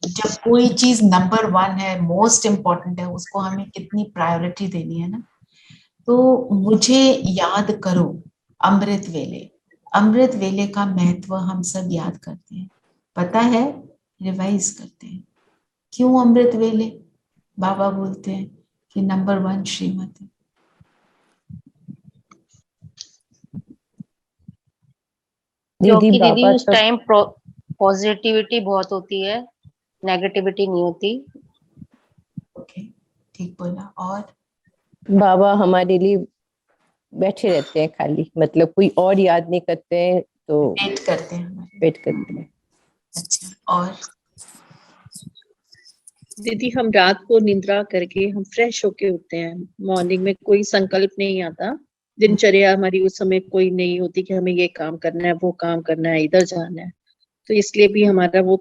जब कोई चीज नंबर 1 है, मोस्ट इम्पोर्टेंट है, उसको हमें कितनी प्रायोरिटी देनी है ना। तो मुझे याद करो अमृत वेले। अमृत वेले का महत्व हम सब याद करते हैं, पता है, रिवाइज करते हैं। क्यों अमृत वेले? बाबा बोलते हैं कि नंबर 1 श्रीमत है। क्योंकि दीदी उस टाइम पॉजिटिविटी बहुत होती है, नेगेटिविटी नहीं होती। ओके, ठीक बोला। और बाबा हमारे लिए बैठे रहते हैं खाली, मतलब कोई और याद नहीं करते हैं, तो वेट करते हैं, वेट करते हैं। अच्छा। और दीदी हम रात को निद्रा करके हम फ्रेश होके उठते हैं, मॉर्निंग में कोई संकल्प नहीं आता, दिनचर्या हमारी उस समय कोई नहीं होती कि हमें ये काम करना है, वो काम करना है, इधर जाना है, तो इसलिए भी हमारा वो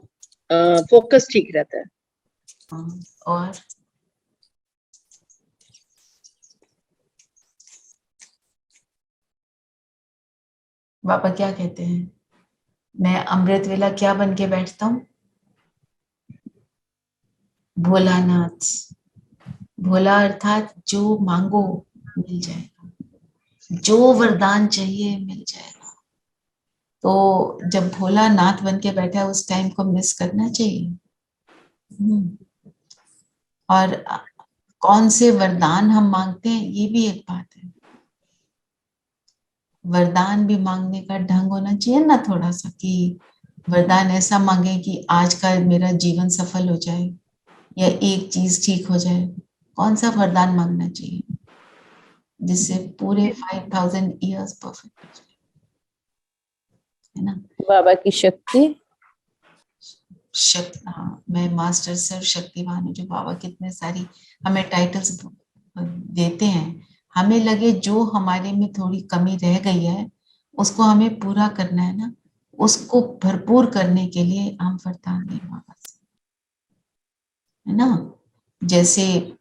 फोकस ठीक रहता है। और बाबा क्या कहते हैं? मैं अमृत वेला क्या बन के बैठता हूँ? भोलानाथ। भोला अर्थात जो मांगो मिल जाएगा, जो वरदान चाहिए मिल जाएगा। तो जब भोलानाथ बन के बैठा है, उस टाइम को मिस करना चाहिए। और कौन से वरदान हम मांगते हैं, ये भी एक बात है। वरदान भी मांगने का ढंग होना चाहिए ना थोड़ा सा, कि वरदान ऐसा मांगे कि आज का मेरा जीवन सफल हो जाए या एक चीज ठीक हो जाए। कौन सा वरदान मांगना चाहिए जिससे पूरे 5000 ईयर्स परफेक्ट हो जाए, है ना? बाबा की शक्ति। हाँ, मैं मास्टर सर्व शक्तिवान हूँ। जो बाबा कितने सारी हमें टाइटल्स देते हैं, हमें लगे जो हमारे में थोड़ी कमी रह गई है उसको हमें पूरा करना है ना, उसको भरपूर करने के लिए हम वरदान लें बाबा से, है ना? जैसे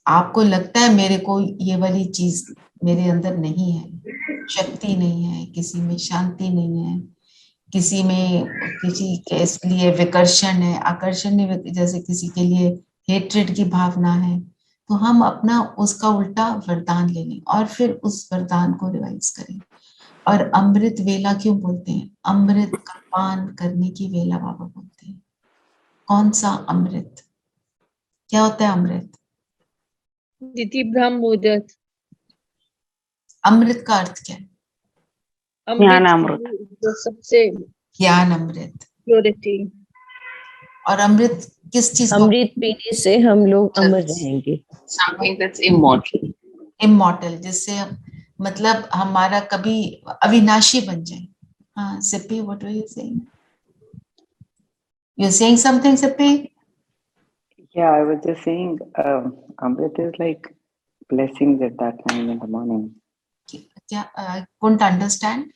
आपको लगता है मेरे को ये वाली चीज मेरे अंदर नहीं है, शक्ति नहीं है, किसी में शांति नहीं है, किसी में किसी के लिए विकर्षण है, आकर्षण नहीं, जैसे किसी के लिए हेट्रेड की भावना है, तो हम अपना उसका उल्टा वरदान ले लें और फिर उस वरदान को रिवाइज करें। और अमृत वेला क्यों बोलते हैं? अमृत का पान करने की वेला बाबा बोलते हैं। कौन सा अमृत? क्या होता है अमृत? दीदी ब्रह्म मुहूर्त। अमृत का अर्थ क्या है? ज्ञान अमृत। जो सबसे ज्ञान अमृत। प्योरिटी। और अमृत किस चीज को? अमृत पीने से हम लोग अमर रहेंगे। Something that's immortal. इमॉर्टल, जिससे मतलब हमारा कभी अविनाशी बन जाए। हाँ Sippy, what were you saying? You saying something Sippy? Yeah, I was just saying, Amrit is like blessings at that time in the morning. क्या? couldn't understand.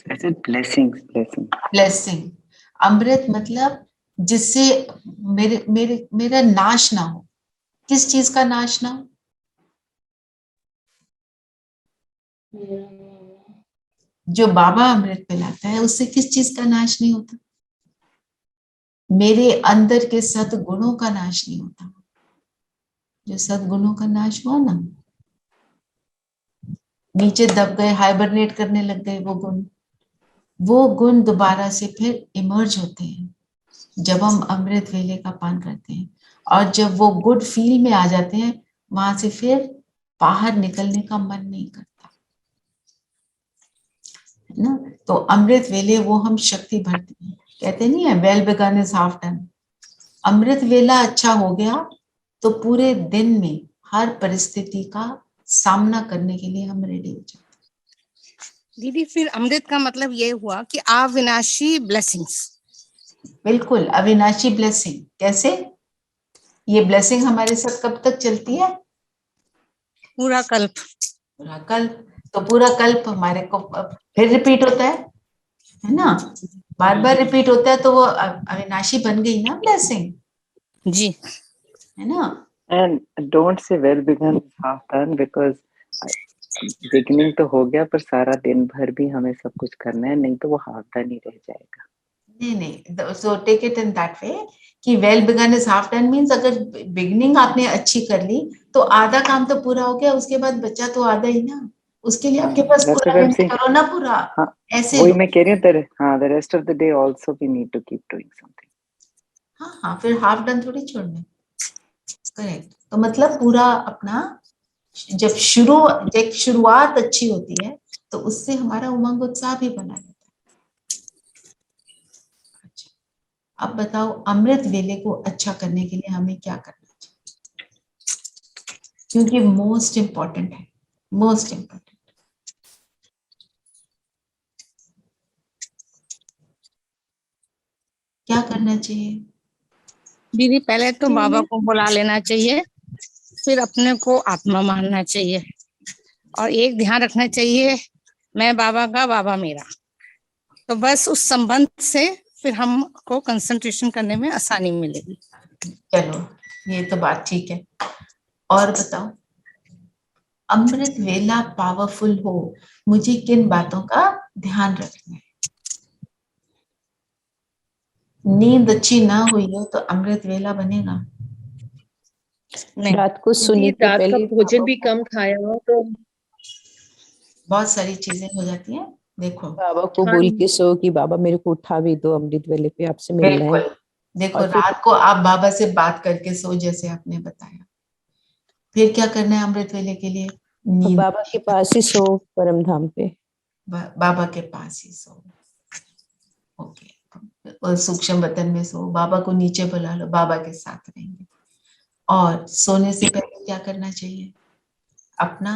I said blessings, blessings. Blessing. अमृत मतलब जिससे मेरा नाश ना हो। किस चीज का नाश ना हो? जो बाबा अमृत पिलाता है उससे किस चीज का नाश नहीं होता? मेरे अंदर के सद्गुणों का नाश नहीं होता। जो सद्गुणों का नाश हुआ ना, नीचे दब गए, हाइबरनेट करने लग गए वो गुण दोबारा से फिर इमर्ज होते हैं जब हम अमृत वेले का पान करते हैं। और जब वो गुड फील में आ जाते हैं, वहां से फिर बाहर निकलने का मन नहीं करता, है ना? तो अमृत वेले वो हम शक्ति भरते हैं। कहते नहीं है well begun is half done. अमृत वेला अच्छा हो गया तो पूरे दिन में हर परिस्थिति का सामना करने के लिए हम रेडी हो जाते हैं। दीदी फिर अमृत का मतलब ये हुआ कि अविनाशी ब्लेसिंग्स। बिल्कुल, अविनाशी ब्लेसिंग। कैसे? ये ब्लेसिंग हमारे साथ कब तक चलती है? पूरा कल्प। पूरा कल्प। तो पूरा कल्प हमारे को फिर रिपीट होता है ना? बार बार रिपीट होता है तो वो अविनाशी बन गई ना ब्लेसिंग जी, है ना? And don't say well begun is half done, because beginning तो हो गया, पर सारा दिन भर भी हमें सब कुछ करना है, नहीं तो वो हाफ डन ही रह जाएगा। नहीं, so take it in that way कि well begun is half done means अगर बिगनिंग आपने अच्छी कर ली तो आधा काम तो पूरा हो गया, उसके बाद बचा तो आधा ही ना, उसके लिए आपके पास That's what पूरा I'm दिन saying. करो ना पूरा, हाँ, ऐसे वही लो। मैं कह रही हूँ, हाँ, the rest of the day also we need to keep doing something. हाँ, फिर हाफ डन थोड़ी छोड़ना, करेक्ट। तो मतलब पूरा अपना, जब शुरुआत अच्छी होती है तो उससे हमारा उमंग उत्साह भी बना रहता है। अच्छा, अब बताओ अमृत वेले को अच्छा करने के लिए हमें क्या करना चाहिए, क्योंकि मोस्ट इम्पोर्टेंट है, मोस्ट इम्पोर्टेंट। क्या करना चाहिए दीदी? पहले तो बाबा को बुला लेना चाहिए, फिर अपने को आत्मा मानना चाहिए, और एक ध्यान रखना चाहिए, मैं बाबा का, बाबा मेरा। तो बस उस संबंध से फिर हमको कंसंट्रेशन करने में आसानी मिलेगी। चलो, ये तो बात ठीक है। और बताओ, अमृत वेला पावरफुल हो मुझे किन बातों का ध्यान रखना है? नींद अच्छी ना हुई हो तो अमृत वेला बनेगा नहीं, रात को सोने के रात का पहले भोजन भी कम खाया हो तो बहुत सारी चीजें हो जाती हैं। देखो, बाबा को हाँ, बोल के सो कि बाबा मेरे को उठा भी दो, अमृत वेले पे आपसे मिलना है। बिल्कुल। देखो, और फिर रात को आप बाबा से बात करके सो, जैसे आपने बताया। फिर क्या करना है अमृत वेले के लिए? नींद बाबा के पास ही सो, परम धाम पे। बाबा के पास ही सो। ओके, और सूक्ष्म वतन में सो, बाबा को नीचे बुला लो, बाबा के साथ रहेंगे। और सोने से पहले क्या करना चाहिए? अपना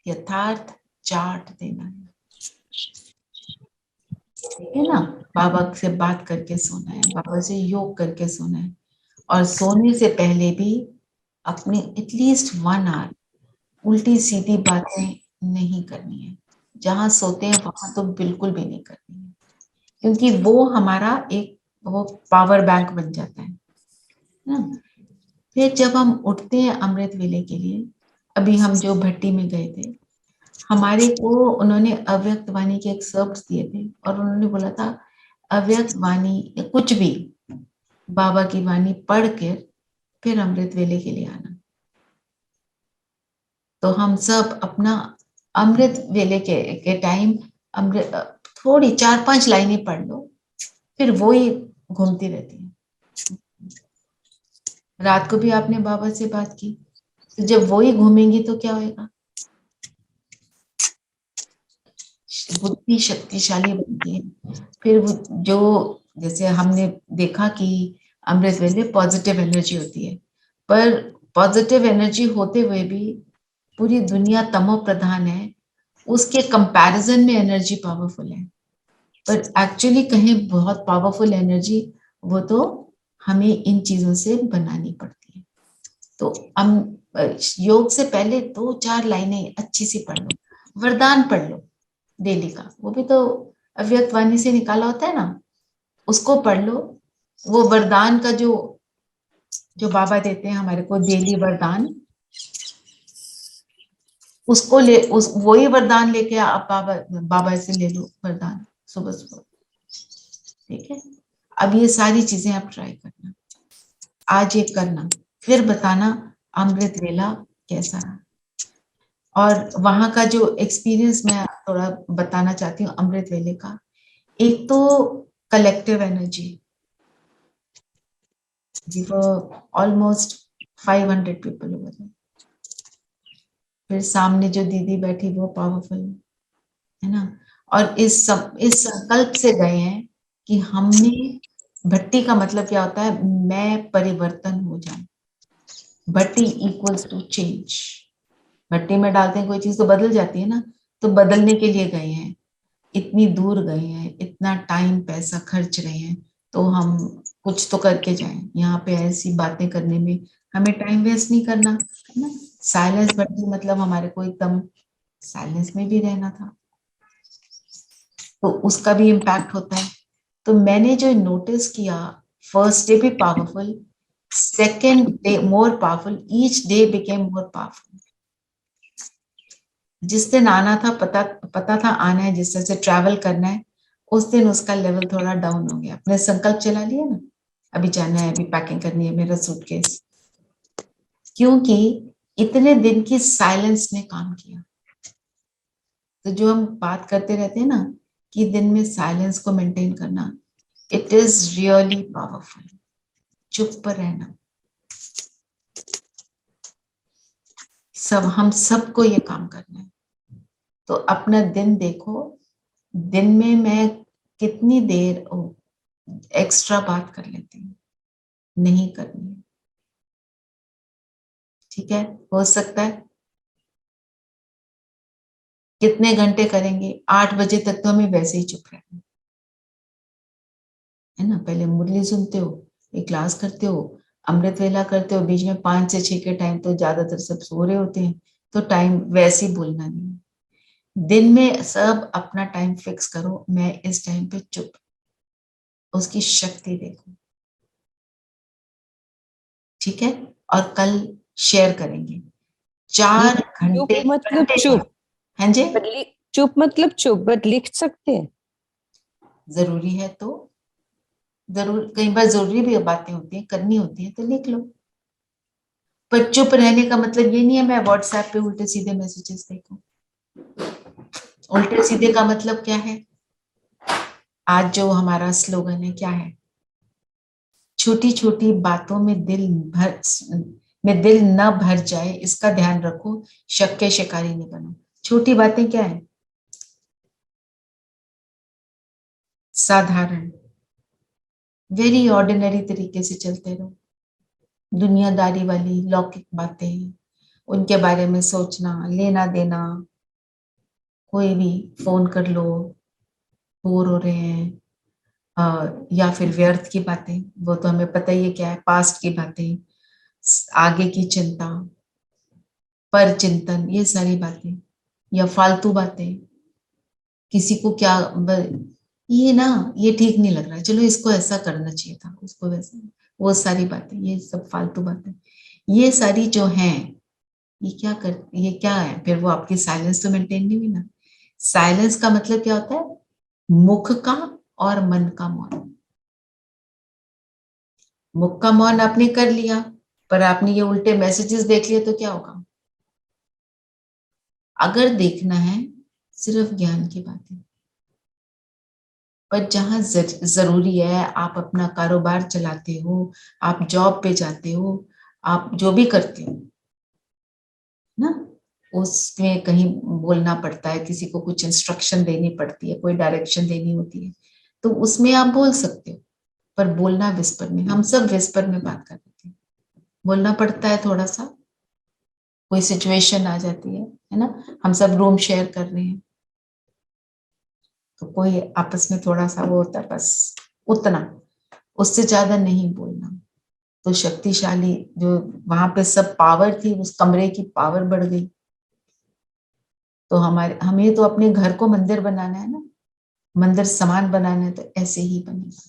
यथार्थ चार्ट देना है, ठीक है ना? बाबा से बात करके सोना है, बाबा से योग करके सोना है। और सोने से पहले भी अपने एटलीस्ट 1 आवर उल्टी सीधी बातें नहीं करनी है। जहां सोते हैं वहां तो बिल्कुल भी नहीं करनी है, क्योंकि वो हमारा एक वो पावर बैंक बन जाता है ना। फिर जब हम उठते हैं अमृत वेले के लिए, अभी हम जो भट्टी में गए थे, हमारे को उन्होंने अव्यक्त वाणी के एक शब्द दिए थे, और उन्होंने बोला था अव्यक्त वाणी या कुछ भी बाबा की वाणी पढ़ कर फिर अमृत वेले के लिए आना। तो हम सब अपना अमृत वेले के टाइम अमृत थोड़ी 4-5 लाइनें पढ़ लो, फिर वो ही घूमती रहती है। रात को भी आपने बाबा से बात की, तो जब वो ही घूमेंगी तो क्या होगा? बुद्धि शक्तिशाली बनती है। फिर जो, जैसे हमने देखा कि अमृत वेले पॉजिटिव एनर्जी होती है, पर पॉजिटिव एनर्जी होते हुए भी पूरी दुनिया तमो प्रधान है, उसके कंपैरिजन में एनर्जी पावरफुल है। पर एक्चुअली कहें बहुत पावरफुल एनर्जी, वो तो हमें इन चीजों से बनानी पड़ती है। तो हम योग से पहले 2-4 लाइनें अच्छी सी पढ़ लो, वरदान पढ़ लो डेली का, वो भी तो अव्यक्त वाणी से निकाला होता है ना, उसको पढ़ लो। वो वरदान का जो बाबा देते हैं हमारे को डेली वरदान, उसको ले, उस वही वरदान लेके आप बाबा से ले लो वरदान सुबह सुबह, ठीक है? अब ये सारी चीजें आप ट्राई करना, आज ये करना, फिर बताना अमृत वेला कैसा रहा। और वहां का जो एक्सपीरियंस मैं थोड़ा बताना चाहती हूँ अमृत वेले का। एक तो collective energy, almost 500 people over there. फिर सामने जो दीदी बैठी वो पावरफुल है ना। और इस संकल्प से गए हैं कि हमने, भट्टी का मतलब क्या होता है? मैं परिवर्तन हो जाऊं। भट्टी इक्वल्स टू चेंज। भट्टी में डालते हैं कोई चीज तो बदल जाती है ना, तो बदलने के लिए गए हैं, इतनी दूर गए हैं, इतना टाइम पैसा खर्च रहे हैं, तो हम कुछ तो करके जाएं। यहाँ पे ऐसी बातें करने में हमें टाइम वेस्ट नहीं करना है ना। साइलेंस भट्टी मतलब हमारे को एकदम साइलेंस में भी रहना था, तो उसका भी इम्पैक्ट होता है। तो मैंने जो नोटिस किया, फर्स्ट डे भी powerful, second day more powerful, each day became more powerful. जिस दिन आना था, पता था आना है, जिस तरह से ट्रैवल करना है, उस दिन उसका लेवल थोड़ा डाउन हो गया। अपने संकल्प चला लिया ना, अभी जाना है, अभी पैकिंग करनी है मेरा सूटकेस, क्योंकि इतने दिन की साइलेंस ने काम किया। तो जो हम बात करते रहते हैं ना कि दिन में साइलेंस को मेंटेन करना, इट इज रियली पावरफुल। चुप पर रहना, हम सबको ये काम करना है। तो अपना दिन देखो, दिन में मैं कितनी देर एक्स्ट्रा बात कर लेती हूँ, नहीं करनी है, ठीक है। हो सकता है कितने घंटे करेंगे, 8 बजे तक तो हमें वैसे ही चुप रहना है ना। पहले मुरली सुनते हो, एक क्लास करते हो, अमृत वेला करते हो, बीच में 5 से 6 के टाइम तो ज्यादातर सब सो रहे होते हैं, तो टाइम वैसे ही बोलना नहीं है। दिन में सब अपना टाइम फिक्स करो, मैं इस टाइम पे चुप, उसकी शक्ति देखो, ठीक है। और कल शेयर करेंगे 4 घंटे। चुप मतलब चुप? हाँ जी, चुप मतलब चुप, बट लिख सकते हैं? जरूरी है तो जरूर, कई बार जरूरी भी बातें होती हैं, करनी होती है तो लिख लो। पर चुप रहने का मतलब ये नहीं है मैं व्हाट्सएप पे उल्टे सीधे मैसेजेस देखूं। उल्टे सीधे का मतलब क्या है? आज जो हमारा स्लोगन है क्या है? छोटी छोटी बातों में दिल न भर जाए, इसका ध्यान रखो, शक के शिकारी नहीं बनो। छोटी बातें क्या है? साधारण, वेरी ऑर्डिनरी तरीके से चलते रहो। दुनियादारी वाली लौकिक बातें, उनके बारे में सोचना, लेना देना, कोई भी फोन कर लो, बोर हो रहे हैं, या फिर व्यर्थ की बातें, वो तो हमें पता ही है क्या है, पास्ट की बातें, आगे की चिंता, पर चिंतन, ये सारी बातें, या फालतू बातें, किसी को क्या ये ना, ये ठीक नहीं लग रहा है, चलो इसको ऐसा करना चाहिए था, उसको वैसा, वो सारी बातें, ये सब फालतू बातें, ये सारी जो हैं, ये क्या है? फिर वो आपकी साइलेंस तो मेंटेन नहीं हुई ना। साइलेंस का मतलब क्या होता है? मुख का और मन का मौन। मुख का मौन आपने कर लिया, पर आपने ये उल्टे मैसेजेस देख लिए तो क्या होगा? अगर देखना है सिर्फ ज्ञान की बातें, पर जहां जरूरी है, आप अपना कारोबार चलाते हो, आप जॉब पे जाते हो, आप जो भी करते हो ना, उसमें कहीं बोलना पड़ता है, किसी को कुछ इंस्ट्रक्शन देनी पड़ती है, कोई डायरेक्शन देनी होती है, तो उसमें आप बोल सकते हो, पर बोलना विस्पर में। हम सब विस्पर में बात कर रहे थे, बोलना पड़ता है थोड़ा सा, कोई सिचुएशन आ जाती है ना, हम सब रूम शेयर कर रहे हैं, तो कोई आपस में थोड़ा सा वो होता है, बस उतना, उससे ज्यादा नहीं बोलना। तो शक्तिशाली जो वहां पे सब पावर थी, उस कमरे की पावर बढ़ गई। तो हमें तो अपने घर को मंदिर बनाना है ना, मंदिर समान बनाना है, तो ऐसे ही बनेगा।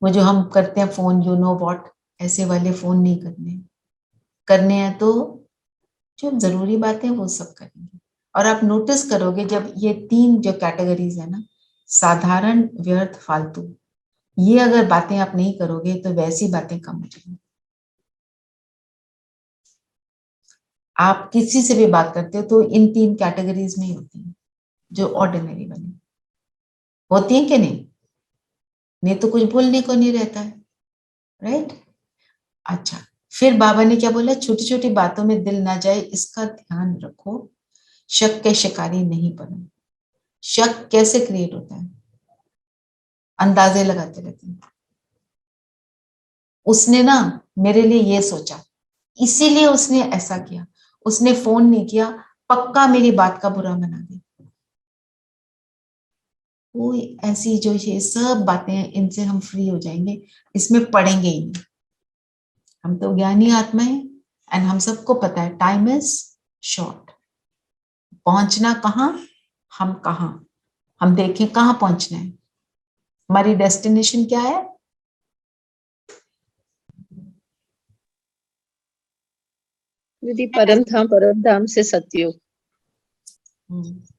वो जो हम करते हैं फोन, यू नो व्हाट, ऐसे वाले फोन नहीं करने हैं, तो जो जरूरी बातें वो सब करेंगे। और आप नोटिस करोगे जब ये 3 जो कैटेगरीज है ना, साधारण, व्यर्थ, फालतू, ये अगर बातें आप नहीं करोगे तो वैसी बातें कम हो जाएंगी। आप किसी से भी बात करते हो तो इन 3 कैटेगरीज में ही होती है, जो ऑर्डिनरी बनी होती है कि नहीं तो कुछ बोलने को नहीं रहता है, राइट। अच्छा, फिर बाबा ने क्या बोला? छोटी छोटी बातों में दिल ना जाए, इसका ध्यान रखो, शक के शिकारी नहीं बनो। शक कैसे क्रिएट होता है? अंदाजे लगाते रहते हैं, उसने ना मेरे लिए ये सोचा, इसीलिए उसने ऐसा किया, उसने फोन नहीं किया, पक्का मेरी बात का बुरा मना गई। कोई ऐसी जो ये सब बातें हैं, इनसे हम फ्री हो जाएंगे, इसमें पढ़ेंगे ही नहीं। हम तो ज्ञानी आत्मा है, एंड हम सबको पता है टाइम इज शॉर्ट। पहुंचना कहाँ? हम देखें कहाँ पहुंचना है, हमारी डेस्टिनेशन क्या है? दीदी परम धाम से सतयुग।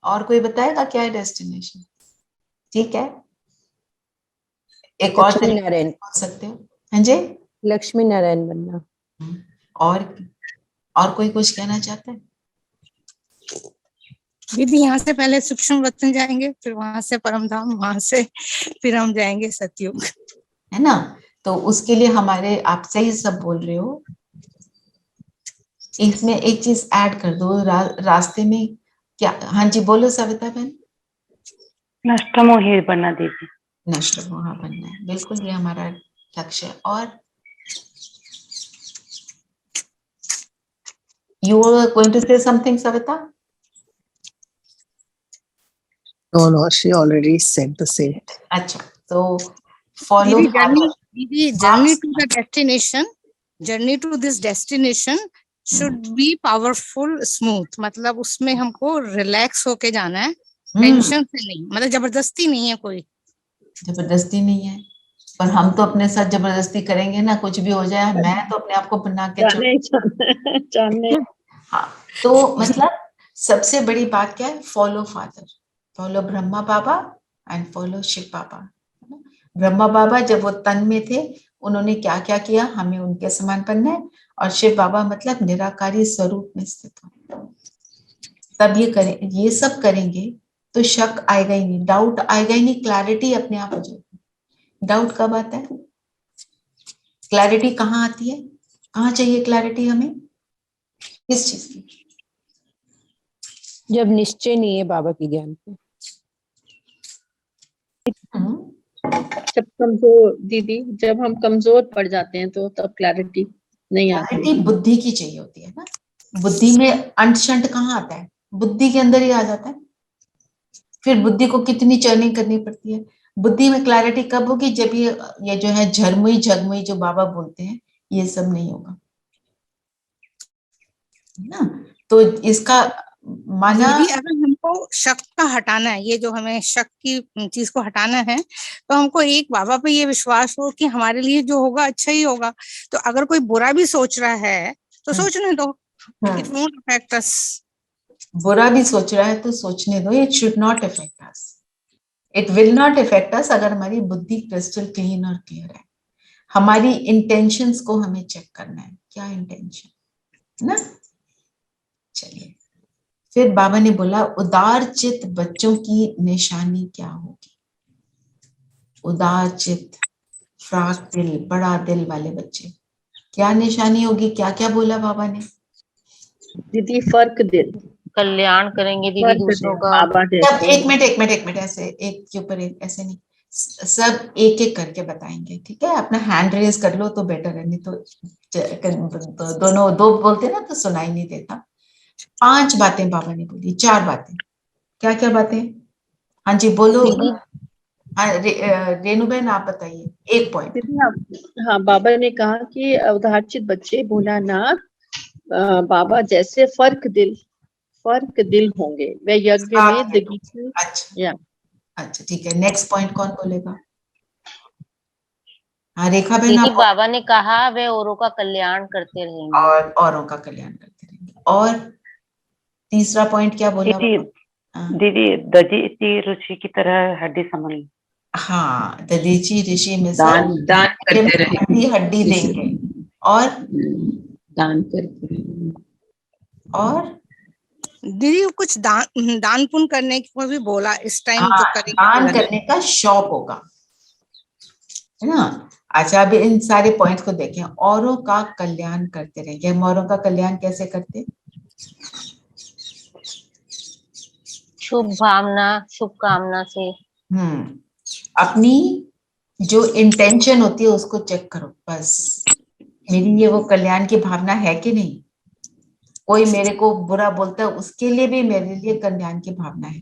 और कोई बताएगा क्या है डेस्टिनेशन? ठीक है, एक और लक्ष्मी तरीके नारायण, बोल सकते हो। हाँ जी, लक्ष्मी नारायण बनना। और कोई कुछ कहना चाहता है? दीदी यहाँ से पहले सूक्ष्म वतन जाएंगे, फिर वहां से परमधाम, वहां से फिर हम जाएंगे सतयुग, है ना? तो उसके लिए हमारे, आप सही सब बोल रहे हो। इसमें एक चीज ऐड कर दो, रास्ते में क्या? हाँ जी बोलो सविता बहन। नष्टमोही बनना दीदी। नष्टमोहा बनना है, बिल्कुल ये हमारा लक्ष्य है। और you are going to say something Savita? No, she already said the same. अच्छा, तो फॉलो दीदी journey to the destination, journey to this destination should be powerful smooth, मतलब उसमें हमको रिलैक्स होके जाना है, टेंशन से नहीं, मतलब जबरदस्ती नहीं है कोई। जबरदस्ती नहीं है, पर हम तो अपने साथ जबरदस्ती करेंगे ना, कुछ भी हो जाए। मैं तो अपने आप को बना के जाने हाँ, तो मतलब सबसे बड़ी बात क्या है? Follow father, follow Brahma Baba and follow Shiv Baba. Brahma Baba जब वो तन में थे, उन्होंने क्या क्या किया, हमें उनके समान बनना है। और शिव बाबा मतलब निराकारी स्वरूप में स्थित हो। तब ये सब करेंगे तो शक आएगा ही नहीं, डाउट आएगा ही नहीं, क्लैरिटी अपने आप हो जाएगी। डाउट कब आता है? क्लैरिटी कहाँ आती है? कहाँ चाहिए क्लैरिटी हमें? किस चीज की? जब निश्चय नहीं है बाबा की ज्ञान पे। जब कमजोर दीदी, जब हम कमजोर पड़ जाते हैं तो तब क्लैरिटी नहीं आती। क्लैरिटी बुद्धि की चाहिए होती है ना। बुद्धि में अंट शंट कहाँ आता है? बुद्धि के अंदर ही आ जाता है। फिर बुद्धि को कितनी चर्निंग करनी पड़ती है। बुद्धि में क्लैरिटी कब होगी? जब ये जो है झरमुई झगमुई जो बाबा बोलते हैं, ये सब नहीं होगा ना। तो इसका माना, दीदी अगर हमको शक का हटाना है, ये जो हमें शक की चीज को हटाना है, तो हमको एक बाबा पे ये विश्वास हो कि हमारे लिए जो होगा अच्छा ही होगा। तो अगर कोई बुरा भी सोच रहा है तो सोचने दो, इट वोंट अफेक्ट अस। बुरा भी सोच रहा है तो सोचने दो, it should not affect us, it will not affect us, अगर हमारी बुद्धि क्रिस्टल क्लीन और क्लियर है। हमारी इंटेंशंस को हमें चेक करना है, क्या इंटेंशन ना। चलिए, फिर बाबा ने बोला उदार चित बच्चों की निशानी क्या होगी? उदार चित, फ्राक दिल, बड़ा दिल वाले बच्चे, क्या निशानी होगी? क्या क्या बोला बाबा ने? दीदी फर्क दिल, कल्याण करेंगे दीदी दूसरों का। बाबा सब जैसे। एक मिनट ऐसे एक के ऊपर एक, ऐसे नहीं, सब एक एक करके बताएंगे, ठीक है? अपना हैंड रेज कर लो तो बेटर है, नहीं तो दोनों दो बोलते ना तो सुनाई नहीं देता। 5 बातें बाबा ने बोली, 4 बातें। क्या क्या बातें? हाँ जी बोलो। हाँ, रेणु बहन आप बताइए एक पॉइंट। दीदी हाँ, बाबा ने कहा कि अवधारचित बच्चे भोलानाथ बाबा जैसे फर्क दिल होंगे, वे यज्ञ में दीदी। अच्छा अच्छा, ठीक है। नेक्स्ट पॉइंट कौन बोलेगा? हाँ रेखा बहन दीदी आप। बाबा ने कहा वे औरों का कल्याण करते रहेंगे। और औरों का कल्याण करते रहेंगे। और तीसरा पॉइंट क्या बोला? दीदी दधीचि ऋषि की तरह हड्डी संभाल। हाँ, दधीचि ऋषि में दान करते रहे, हड्डी देंगे। और दान करते रहे। और दीदी कुछ दान पुण्य करने को भी बोला इस टाइम, हाँ, जो करेंगे दान करने का शौक होगा, है ना। अच्छा, अभी इन सारे पॉइंट्स को देखें। औरों का कल्याण करते रहेंगे। हम औरों का कल्याण कैसे करते? शुभ भावना, शुभ कामना से। अपनी जो इंटेंशन होती है उसको चेक करो, बस मेरी ये वो कल्याण की भावना है कि नहीं। कोई मेरे को बुरा बोलता है, उसके लिए भी मेरे लिए कल्याण की भावना है।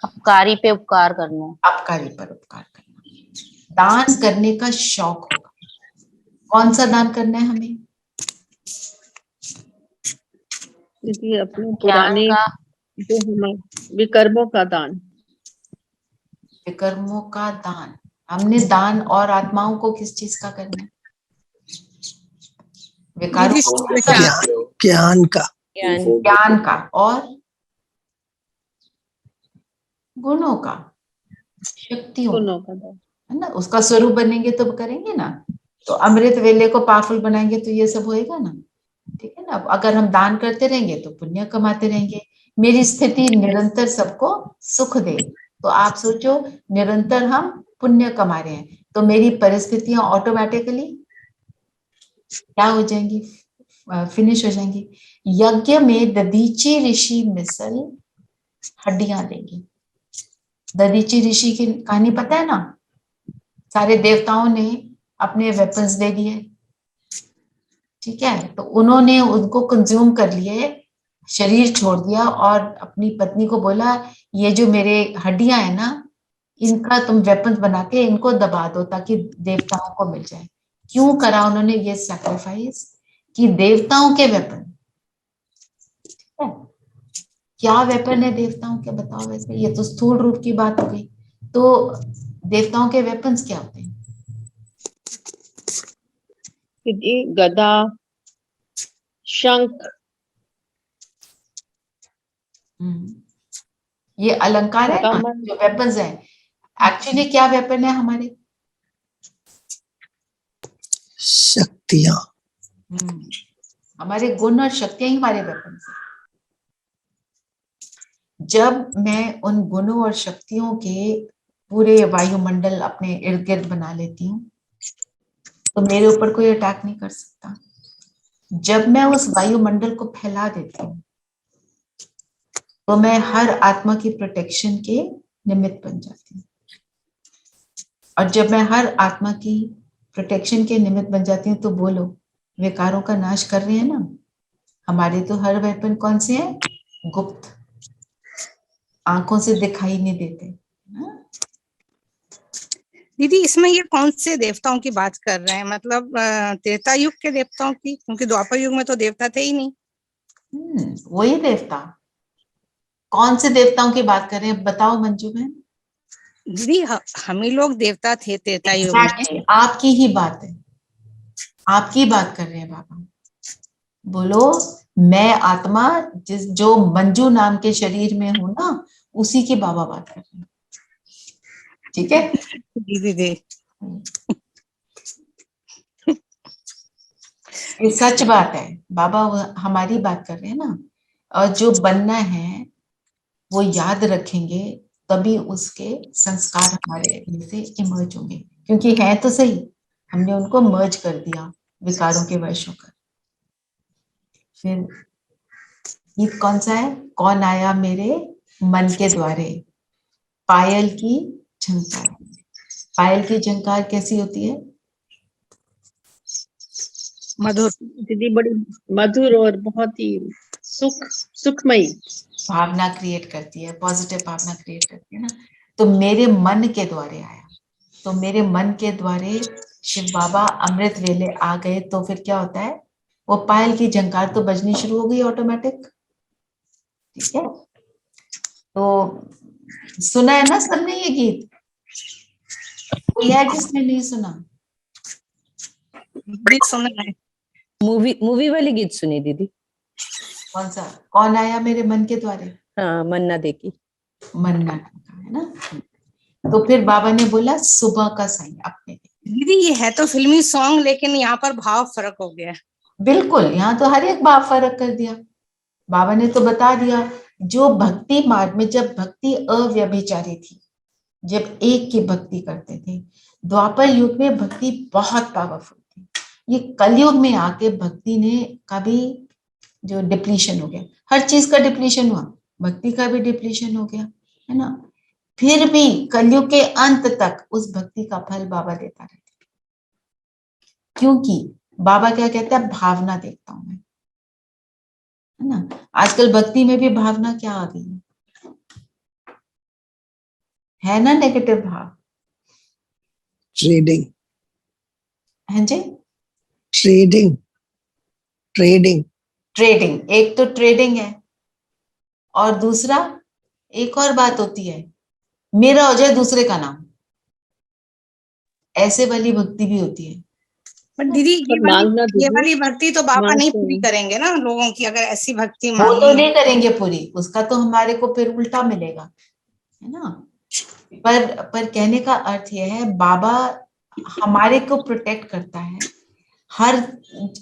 अपकारी पे उपकार करना, अपकारी पर उपकार करना, दान करने का शौक होगा। कौन सा दान करना है हमें? दीदी अपने पुराने जो हमारे विकर्मों का दान। विकर्मों का दान। हमने दान और आत्माओं को किस चीज का करना है? विकारों दीदी को, ज्ञान का, ज्ञान का, और गुणों का, शक्तियों का, दोनों का दो। है ना। उसका स्वरूप बनेंगे तो करेंगे ना। तो अमृत वेले को पावरफुल बनाएंगे तो ये सब होएगा ना। ठीक है ना। अगर हम दान करते रहेंगे तो पुण्य कमाते रहेंगे। मेरी स्थिति निरंतर सबको सुख दे, तो आप सोचो निरंतर हम पुण्य कमा रहे हैं, तो मेरी परिस्थितियां ऑटोमेटिकली क्या हो जाएंगी, फिनिश हो जाएंगी। यज्ञ में दधीची ऋषि मिसल हड्डियां देंगी। दधीची ऋषि की कहानी पता है ना। सारे देवताओं ने अपने वेपन्स दे दिए, ठीक है, तो उन्होंने उनको कंज्यूम कर लिए, शरीर छोड़ दिया और अपनी पत्नी को बोला ये जो मेरे हड्डियां है ना, इनका तुम वेपन्स बना के इनको दबा दो ताकि देवताओं को मिल जाए। क्यों करा उन्होंने ये सैक्रिफाइस, कि देवताओं के वेपन, ठीक है। क्या वेपन है देवताओं के, बताओ। वैसे ये तो स्थूल रूप की बात हो गई, तो देवताओं के वेपन्स क्या होते हैं? दीदी गदा, शंख, ये अलंकार है ना, कमल, जो वेपन्स है। एक्चुअली क्या वेपन है हमारे? शक्तियां, हमारे गुण और शक्तियां ही हमारे वेपन है। जब मैं उन गुणों और शक्तियों के पूरे वायुमंडल अपने इर्द गिर्द बना लेती हूँ, तो मेरे ऊपर कोई अटैक नहीं कर सकता। जब मैं उस वायुमंडल को फैला देती हूँ, तो मैं हर आत्मा की प्रोटेक्शन के निमित्त बन जाती हूँ। और जब मैं हर आत्मा की प्रोटेक्शन के निमित्त बन जाती हूँ, तो बोलो विकारों का नाश कर रहे हैं ना। हमारे तो हर वेपन कौन से हैं? गुप्त, आंखों से दिखाई नहीं देते। दीदी इसमें ये कौन से देवताओं की बात कर रहे हैं, मतलब त्रेता युग के देवताओं की? क्योंकि द्वापर युग में तो देवता थे ही नहीं। वही देवता। कौन से देवताओं की बात कर रहे हैं, बताओ मंजू बहन। दीदी हम ही लोग देवता थे त्रेता युग में। आपकी ही बात है, आपकी बात कर रहे हैं बाबा। बोलो मैं आत्मा जिस जो मंजू नाम के शरीर में हूं ना, उसी की बाबा बात कर रहे हैं। ठीक है दीदी ये सच बात है। बाबा हमारी बात कर रहे हैं ना। और जो बनना है वो याद रखेंगे, तभी उसके संस्कार हमारे में से इमर्ज होंगे। क्योंकि है तो सही, हमने उनको मर्ज कर दिया विकारों के वश होकर। फिर गीत कौन सा है? कौन आया मेरे मन के द्वारे, पायल की झंकार। पायल की झंकार कैसी होती है? मधुर। दीदी बड़ी मधुर और बहुत ही सुखमयी भावना क्रिएट करती है, पॉजिटिव भावना क्रिएट करती है ना। तो मेरे मन के द्वारे आया, तो मेरे मन के द्वारे शिव बाबा अमृत वेले आ गए, तो फिर क्या होता है? वो पायल की झंकार तो बजनी शुरू हो गई ऑटोमेटिक। ठीक है, तो सुना है ना सबने ये गीत? कोई है जिसने नहीं सुना? सुना है। मूवी वाली गीत सुनी दीदी? कौन सा? कौन आया मेरे मन के द्वारे? हाँ, मन्ना दे की। मन्ना का है ना। तो फिर बाबा ने बोला सुबह का साई अपने। दीदी ये है तो फिल्मी सॉन्ग, लेकिन यहाँ पर भाव फर्क हो गया। बिल्कुल, यहाँ तो हर एक भाव फर्क कर दिया। बाबा ने तो बता दिया, जो भक्ति मार्ग में जब भक्ति अव्यभिचारी थी, जब एक की भक्ति करते थे, द्वापर युग में भक्ति बहुत पावरफुल थी। ये कलयुग में आके भक्ति ने कभी जो डिप्लीशन हो गया, हर चीज का डिप्लीशन हुआ, भक्ति का भी डिप्लीशन हो गया, है ना। फिर भी कलयुग के अंत तक उस भक्ति का फल बाबा देता रहता, क्योंकि बाबा क्या कहता है? भावना देखता हूं मैं, है ना। आजकल भक्ति में भी भावना क्या आ गई है ना, नेगेटिव भाव। ट्रेडिंग, है जी, ट्रेडिंग, ट्रेडिंग, ट्रेडिंग। एक तो ट्रेडिंग है, और दूसरा एक और बात होती है, मेरा हो जाए दूसरे का नाम, ऐसे वाली भक्ति भी होती है। पर दीदी मांगना ये दीदी, वाली भक्ति तो बाबा मांगते नहीं हैं। पूरी करेंगे ना लोगों की, अगर ऐसी भक्ति वो मांगी तो है। नहीं करेंगे पूरी, उसका तो हमारे को फिर उल्टा मिलेगा, है ना। पर कहने का अर्थ यह है, बाबा हमारे को प्रोटेक्ट करता है। हर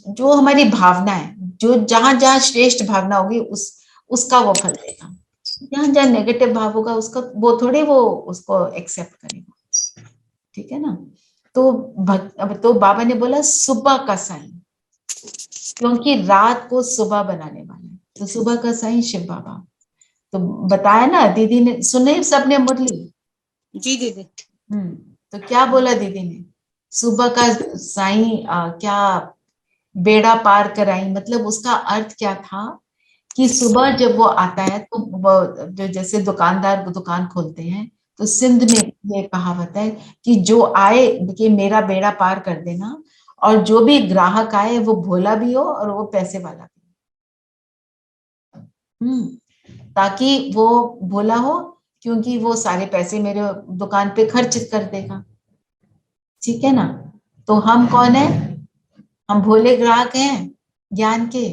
जो हमारी भावना है, जो जहां जहां श्रेष्ठ भावना होगी उसका वो फल देगा। जहां जहां नेगेटिव भाव होगा उसका वो थोड़े वो उसको एक्सेप्ट करेगा, ठीक है ना। तो बाबा ने बोला सुबह का साईं, क्योंकि रात को सुबह बनाने वाला है, तो सुबह का साईं शिव बाबा। तो बताया ना दीदी ने, सुने सबने मुरली? जी दीदी। तो क्या बोला दीदी ने? सुबह का साईं क्या बेड़ा पार कराई, मतलब उसका अर्थ क्या था कि सुबह जब वो आता है तो वो जो जैसे दुकानदार दुकान खोलते हैं, तो सिंध में ये कहावत है कि जो आए कि मेरा बेड़ा पार कर देना, और जो भी ग्राहक आए वो भोला भी हो और वो पैसे वाला भी, ताकि वो भोला हो, क्योंकि वो सारे पैसे मेरे दुकान पे खर्च कर देगा, ठीक है ना। तो हम कौन है? हम भोले ग्राहक हैं ज्ञान के।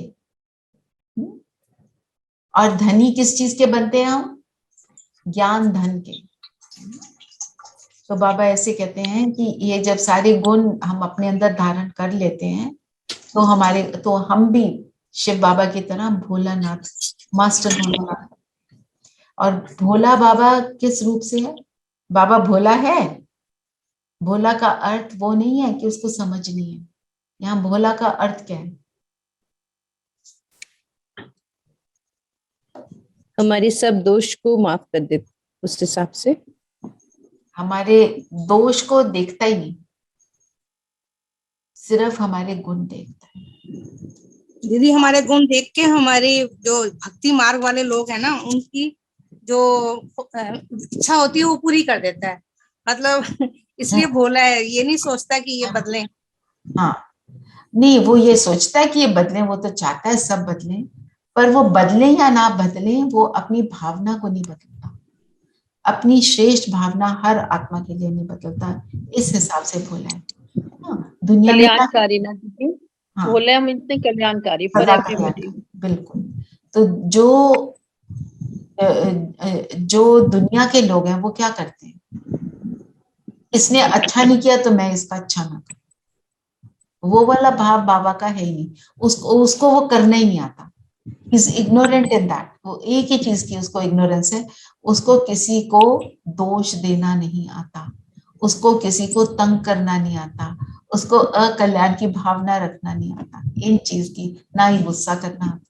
और धनी किस चीज के बनते हैं हम? ज्ञान धन के। तो बाबा ऐसे कहते हैं कि ये जब सारे गुण हम अपने अंदर धारण कर लेते हैं, तो हम भी शिव बाबा की तरह भोलानाथ, मास्टर भोलानाथ। और भोला बाबा किस रूप से है? बाबा भोला है। भोला का अर्थ वो नहीं है कि उसको समझनी है। यहाँ भोला का अर्थ क्या है? हमारे सब दोष को माफ कर दे, उस हिसाब से। हमारे दोष को देखता ही नहीं, सिर्फ हमारे गुण देखता है। दीदी हमारे गुण देख के हमारे जो भक्ति मार्ग वाले लोग हैं ना, उनकी जो इच्छा होती है वो पूरी कर देता है, मतलब इसलिए भोला है, ये नहीं सोचता कि ये बदले। हाँ, नहीं, वो ये सोचता है कि ये बदले, वो तो चाहता है सब बदले, पर वो बदले या ना बदले, वो अपनी भावना को नहीं बदलता। अपनी श्रेष्ठ भावना हर आत्मा के लिए नहीं बदलता, इस हिसाब से भोला है। दुनिया में कल्याणकारी ना दीदी, हाँ, भोले हम इतने कल्याणकारी फॉर सदा एवरीबॉडी। बिल्कुल। तो जो दुनिया के लोग हैं वो क्या करते हैं? इसने अच्छा नहीं किया तो मैं इसका अच्छा ना करूं, वो वाला भाव बाबा का है ही नहीं। उसको वो करना ही नहीं आता। Is ignorant in that. वो एक ही चीज की उसको इग्नोरेंस है, उसको किसी को दोष देना नहीं आता, उसको किसी को तंग करना नहीं आता, उसको अकल्याण की भावना रखना नहीं आता, इन चीज की ना ही गुस्सा करना आता,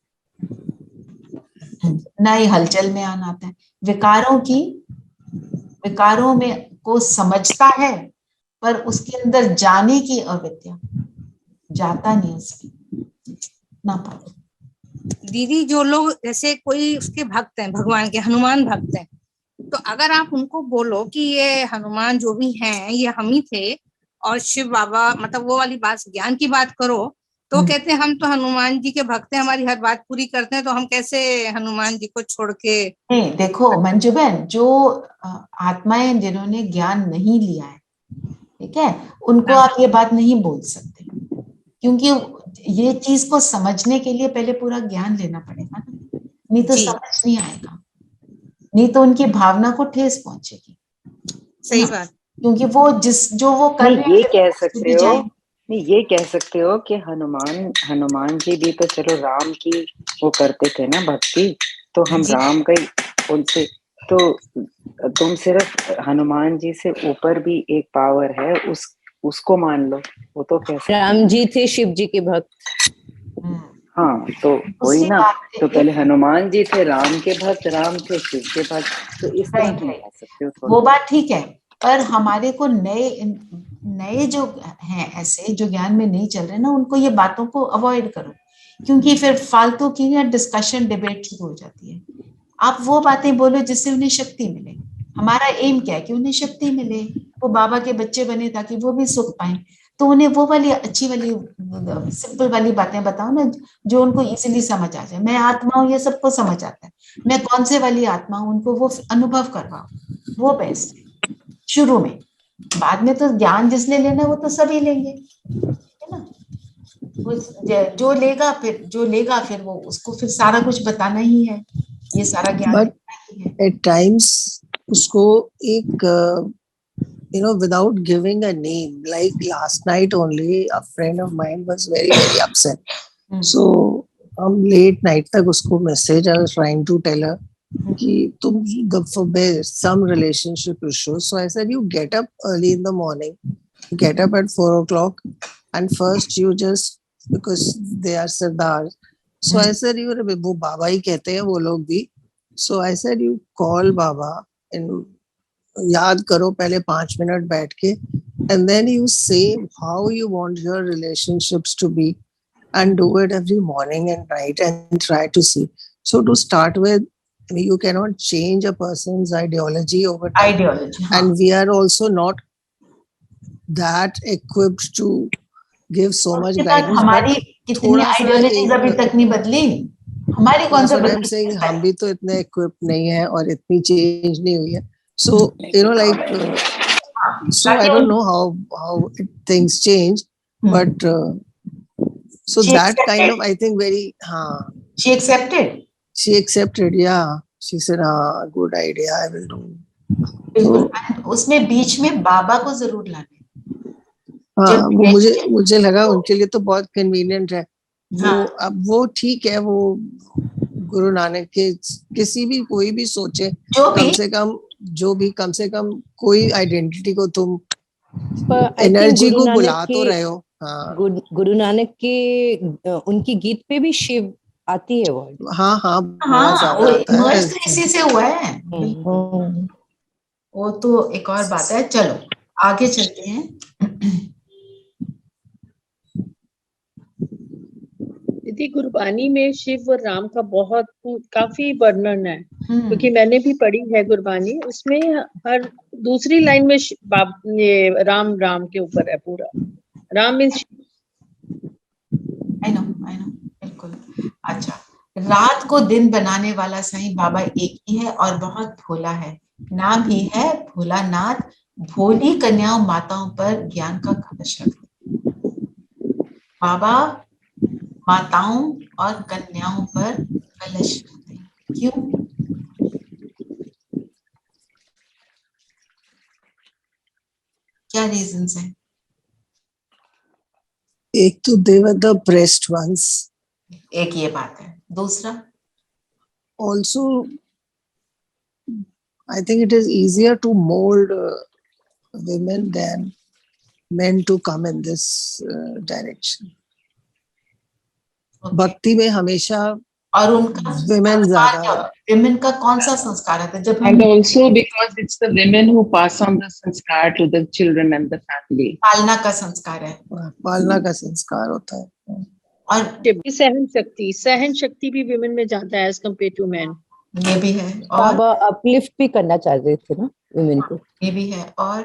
ना ही हलचल में आना आता है। विकारों में को समझता है, पर उसके अंदर जाने की अविद्या, जाता नहीं उसमें ना पाता। दीदी जो लोग जैसे कोई उसके भक्त हैं, भगवान के हनुमान भक्त हैं, तो अगर आप उनको बोलो कि ये हनुमान जो भी हैं ये हम ही थे, और शिव बाबा मतलब वो वाली बात, ज्ञान की बात करो, तो कहते हैं हम तो हनुमान जी के भक्त हैं, हमारी हर बात पूरी करते हैं, तो हम कैसे हनुमान जी को छोड़ के। नहीं, देखो मंजू बहन, जो आत्माएं जिन्होंने ज्ञान नहीं लिया है, ठीक है, उनको आप ये बात नहीं बोल सकते, क्योंकि ये चीज को समझने के लिए पहले पूरा ज्ञान लेना पड़ेगा ना, नहीं तो समझ नहीं आएगा, नहीं तो उनकी भावना को ठेस पहुंचेगी। सही बात। क्योंकि वो जो वो कर रहे हैं, ये कह सकते हो, नहीं ये कह सकते हो कि हनुमान जी भी तो चलो राम की वो करते थे ना भक्ति, तो हम राम गई उनसे, तो तुम सिर्फ हनुमान जी से ऊपर भी एक पावर है, उसको मान लो, वो तो कैसे। राम जी थे शिव जी के भक्त। हाँ, तो वही ना, तो पहले हनुमान जी थे राम के भक्त, राम थे शिव के भक्त, तो इस तरह तुम कह सकते हो। वो बात ठीक है, पर हमारे को नए जो हैं ऐसे जो ज्ञान में नहीं चल रहे ना, उनको ये बातों को अवॉइड करो, क्योंकि फिर फालतू की डिस्कशन डिबेट शुरू हो जाती है। आप वो बातें बोलो जिससे उन्हें शक्ति मिले। हमारा एम क्या है कि उन्हें शक्ति मिले, वो बाबा के बच्चे बने ताकि वो भी सुख पाए। तो उन्हें वो वाली अच्छी वाली सिंपल वाली बातें बताओ ना, जो उनको इजीली समझ आ जाए। मैं आत्मा हूँ, ये सबको समझ आता है, मैं कौन से वाली आत्मा हूँ, उनको वो अनुभव करवाओ, वो बेस्ट है शुरू में। बाद में तो ज्ञान जिसने लेना वो तो सभी लेंगे, है ना। जो लेगा फिर वो उसको फिर सारा कुछ बताना ही है, ये सारा ज्ञान But देना ही है। at times उसको एक without giving a name, like last night only a friend of mine was very upset. So हम late night तक उसको message, I was trying to tell her कि तुम for some relationship issues. So I said, you get up early in the morning, get up at 4 o'clock, and first you just, because they are Sardars. So I said, you वो बाबा ही कहते हैं वो लोग भी. So I said, you call Baba and याद करो पहले 5 minute बैठ के, and then you say how you want your relationships to be, and do it every morning and night and try to see. So to start with, you cannot change a person's ideology over time. Ideology, हाँ. And we are also not that equipped to give so much guidance. हमारी कितनी ideologies अभी तक नहीं बदली, हमारी कौन सा I'm saying हम भी तो इतने equipped नहीं है और इतनी change नहीं हुई है. So like so I don't know how things change, but so she that accepted. kind of, I think, very she accepted, yeah. She said, good idea, I will do. बिल्कुल. उसमें बीच में बाबा को जरूर लाना. हाँ, वो मुझे लगा उनके लिए तो बहुत कन्वीनियंट है वो. अब वो ठीक है, वो गुरु नानक के किसी भी कोई भी सोचे, कम से कम कोई आइडेंटिटी को तुम एनर्जी को बुला तो रहे हो. गुरु नानक के उनकी गीत पे भी शिव आती है वो. हाँ, वो इसी से हुआ है. वो तो एक और बात है. चलो आगे चलते हैं. दीदी गुरबानी में शिव और राम का काफी वर्णन है, क्योंकि मैंने भी पढ़ी है गुरबानी. उसमें हर दूसरी लाइन में ये राम के ऊपर है पूरा. राम मीन्स I know बिल्कुल. अच्छा, रात को दिन बनाने वाला साईं बाबा एक ही है और बहुत भोला है. नाम ही है भोलानाथ. भोली कन्याओं माताओं पर ज्ञान का कलश रखते. बाबा माताओं और कन्याओं पर कलश रखते हैं. क्यों? क्या रीजंस हैं? एक तो they were the oppressed ones. एक ये बात है. दूसरा, also I think it is easier to mold women than men to come in this direction. भक्ति में हमेशा और उनका women का कौन सा संस्कार है? जब and also because it's the women who pass on the sanskar to the children and the family. पालना का संस्कार है. पालना का संस्कार होता है. और सहन शक्ति भी women में ज्यादा है as compared to men. ये भी है. और बाबा अपलिफ्ट भी करना चाह रहे थे ना women को. ये भी है. और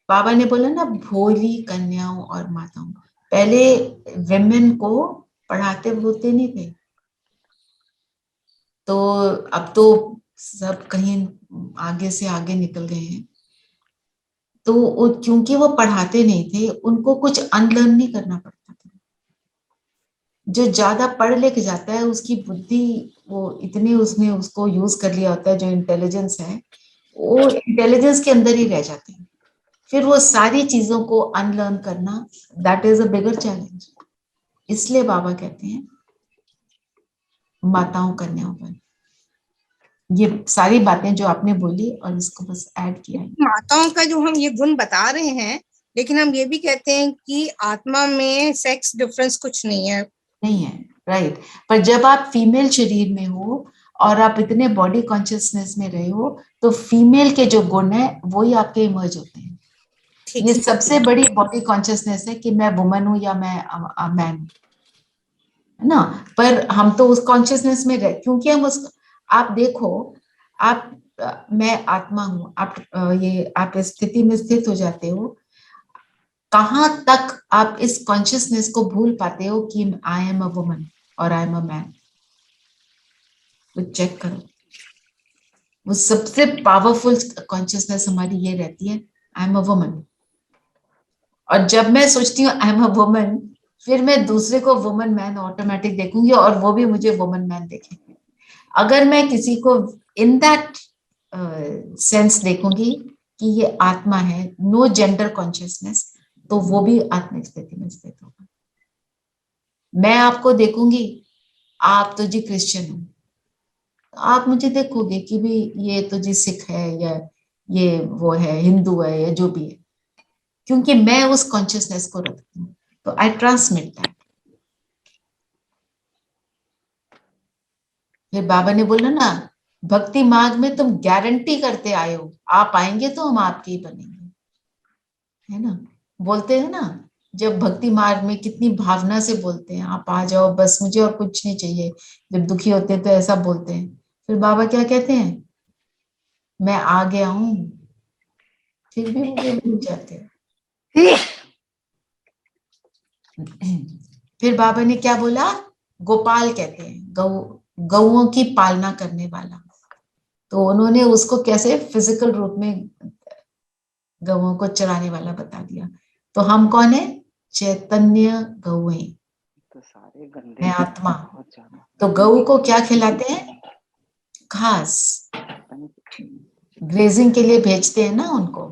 बाबा ने बोला ना भोली कन्याओं और माताओं. पहले women को पढ़ाते होते नहीं थे, तो अब तो सब कहीं आगे से आगे निकल गए हैं. तो क्योंकि वो पढ़ाते नहीं थे, उनको कुछ अनलर्न नहीं करना पड़ता था. जो ज्यादा पढ़ लेके जाता है उसकी बुद्धि वो इतनी उसने उसको यूज कर लिया होता है, जो इंटेलिजेंस है वो इंटेलिजेंस के अंदर ही रह जाते हैं. फिर वो सारी चीजों को अनलर्न करना, that is a bigger challenge. इसलिए बाबा कहते हैं माताओं कन्याओं पर. ये सारी बातें जो आपने बोली और इसको बस ऐड किया है. माताओं का जो हम ये गुण बता रहे हैं, लेकिन हम ये भी कहते हैं कि आत्मा में सेक्स डिफरेंस कुछ नहीं है. राइट. पर जब आप फीमेल शरीर में हो और आप इतने बॉडी कॉन्शियसनेस में रहे हो, तो फीमेल के जो गुण है वो ही आपके इमर्ज होते हैं. ये सबसे बड़ी बॉडी कॉन्शियसनेस है कि मैं वुमन हूं या मैं मैन हूं, है ना. पर हम तो उस कॉन्शियसनेस में रहे, क्योंकि हम उस, आप देखो, आप मैं आत्मा हूं, आप इस स्थिति में स्थित हो जाते हो. कहां तक आप इस कॉन्शियसनेस को भूल पाते हो कि आई एम अ वुमन और आई एम अ मैन? तो चेक करो. वो सबसे पावरफुल कॉन्शियसनेस हमारी ये रहती है, आई एम अ वुमन. और जब मैं सोचती हूँ आई एम अ वुमन, फिर मैं दूसरे को वुमन मैन ऑटोमेटिक देखूंगी और वो भी मुझे वुमन मैन देखेंगे। अगर मैं किसी को इन दैट सेंस देखूंगी कि ये आत्मा है, नो जेंडर कॉन्शियसनेस, तो वो भी आत्मिक स्थिति में स्थित होगा। मैं आपको देखूंगी, आप तो जी क्रिश्चियन हो, आप मुझे देखोगे कि भी ये तो जी सिख है या ये वो है हिंदू है या जो भी है, क्योंकि मैं उस कॉन्शियसनेस को रखती हूँ, तो आई ट्रांसमिट दैट। फिर बाबा ने बोला ना, भक्ति मार्ग में तुम गारंटी करते आए हो, आप आएंगे तो हम आपके ही बनेंगे, है ना। बोलते हैं ना, जब भक्ति मार्ग में कितनी भावना से बोलते हैं, आप आ जाओ बस, मुझे और कुछ नहीं चाहिए। जब दुखी होते हैं तो ऐसा बोलते हैं, फिर बाबा क्या कहते हैं, मैं आ गया हूं, फिर भी मुझे भूल जाते हैं। फिर बाबा ने क्या बोला, गोपाल कहते हैं, गौओं की पालना करने वाला। तो उन्होंने उसको कैसे फिजिकल रूप में गौओं को चराने वाला बता दिया। तो हम कौन है, चैतन्य गौएं, तो सारे गंदे मैं आत्मा। बहुत ज्यादा। तो गऊ को क्या खिलाते हैं, घास, ग्रेजिंग के लिए भेजते हैं ना उनको,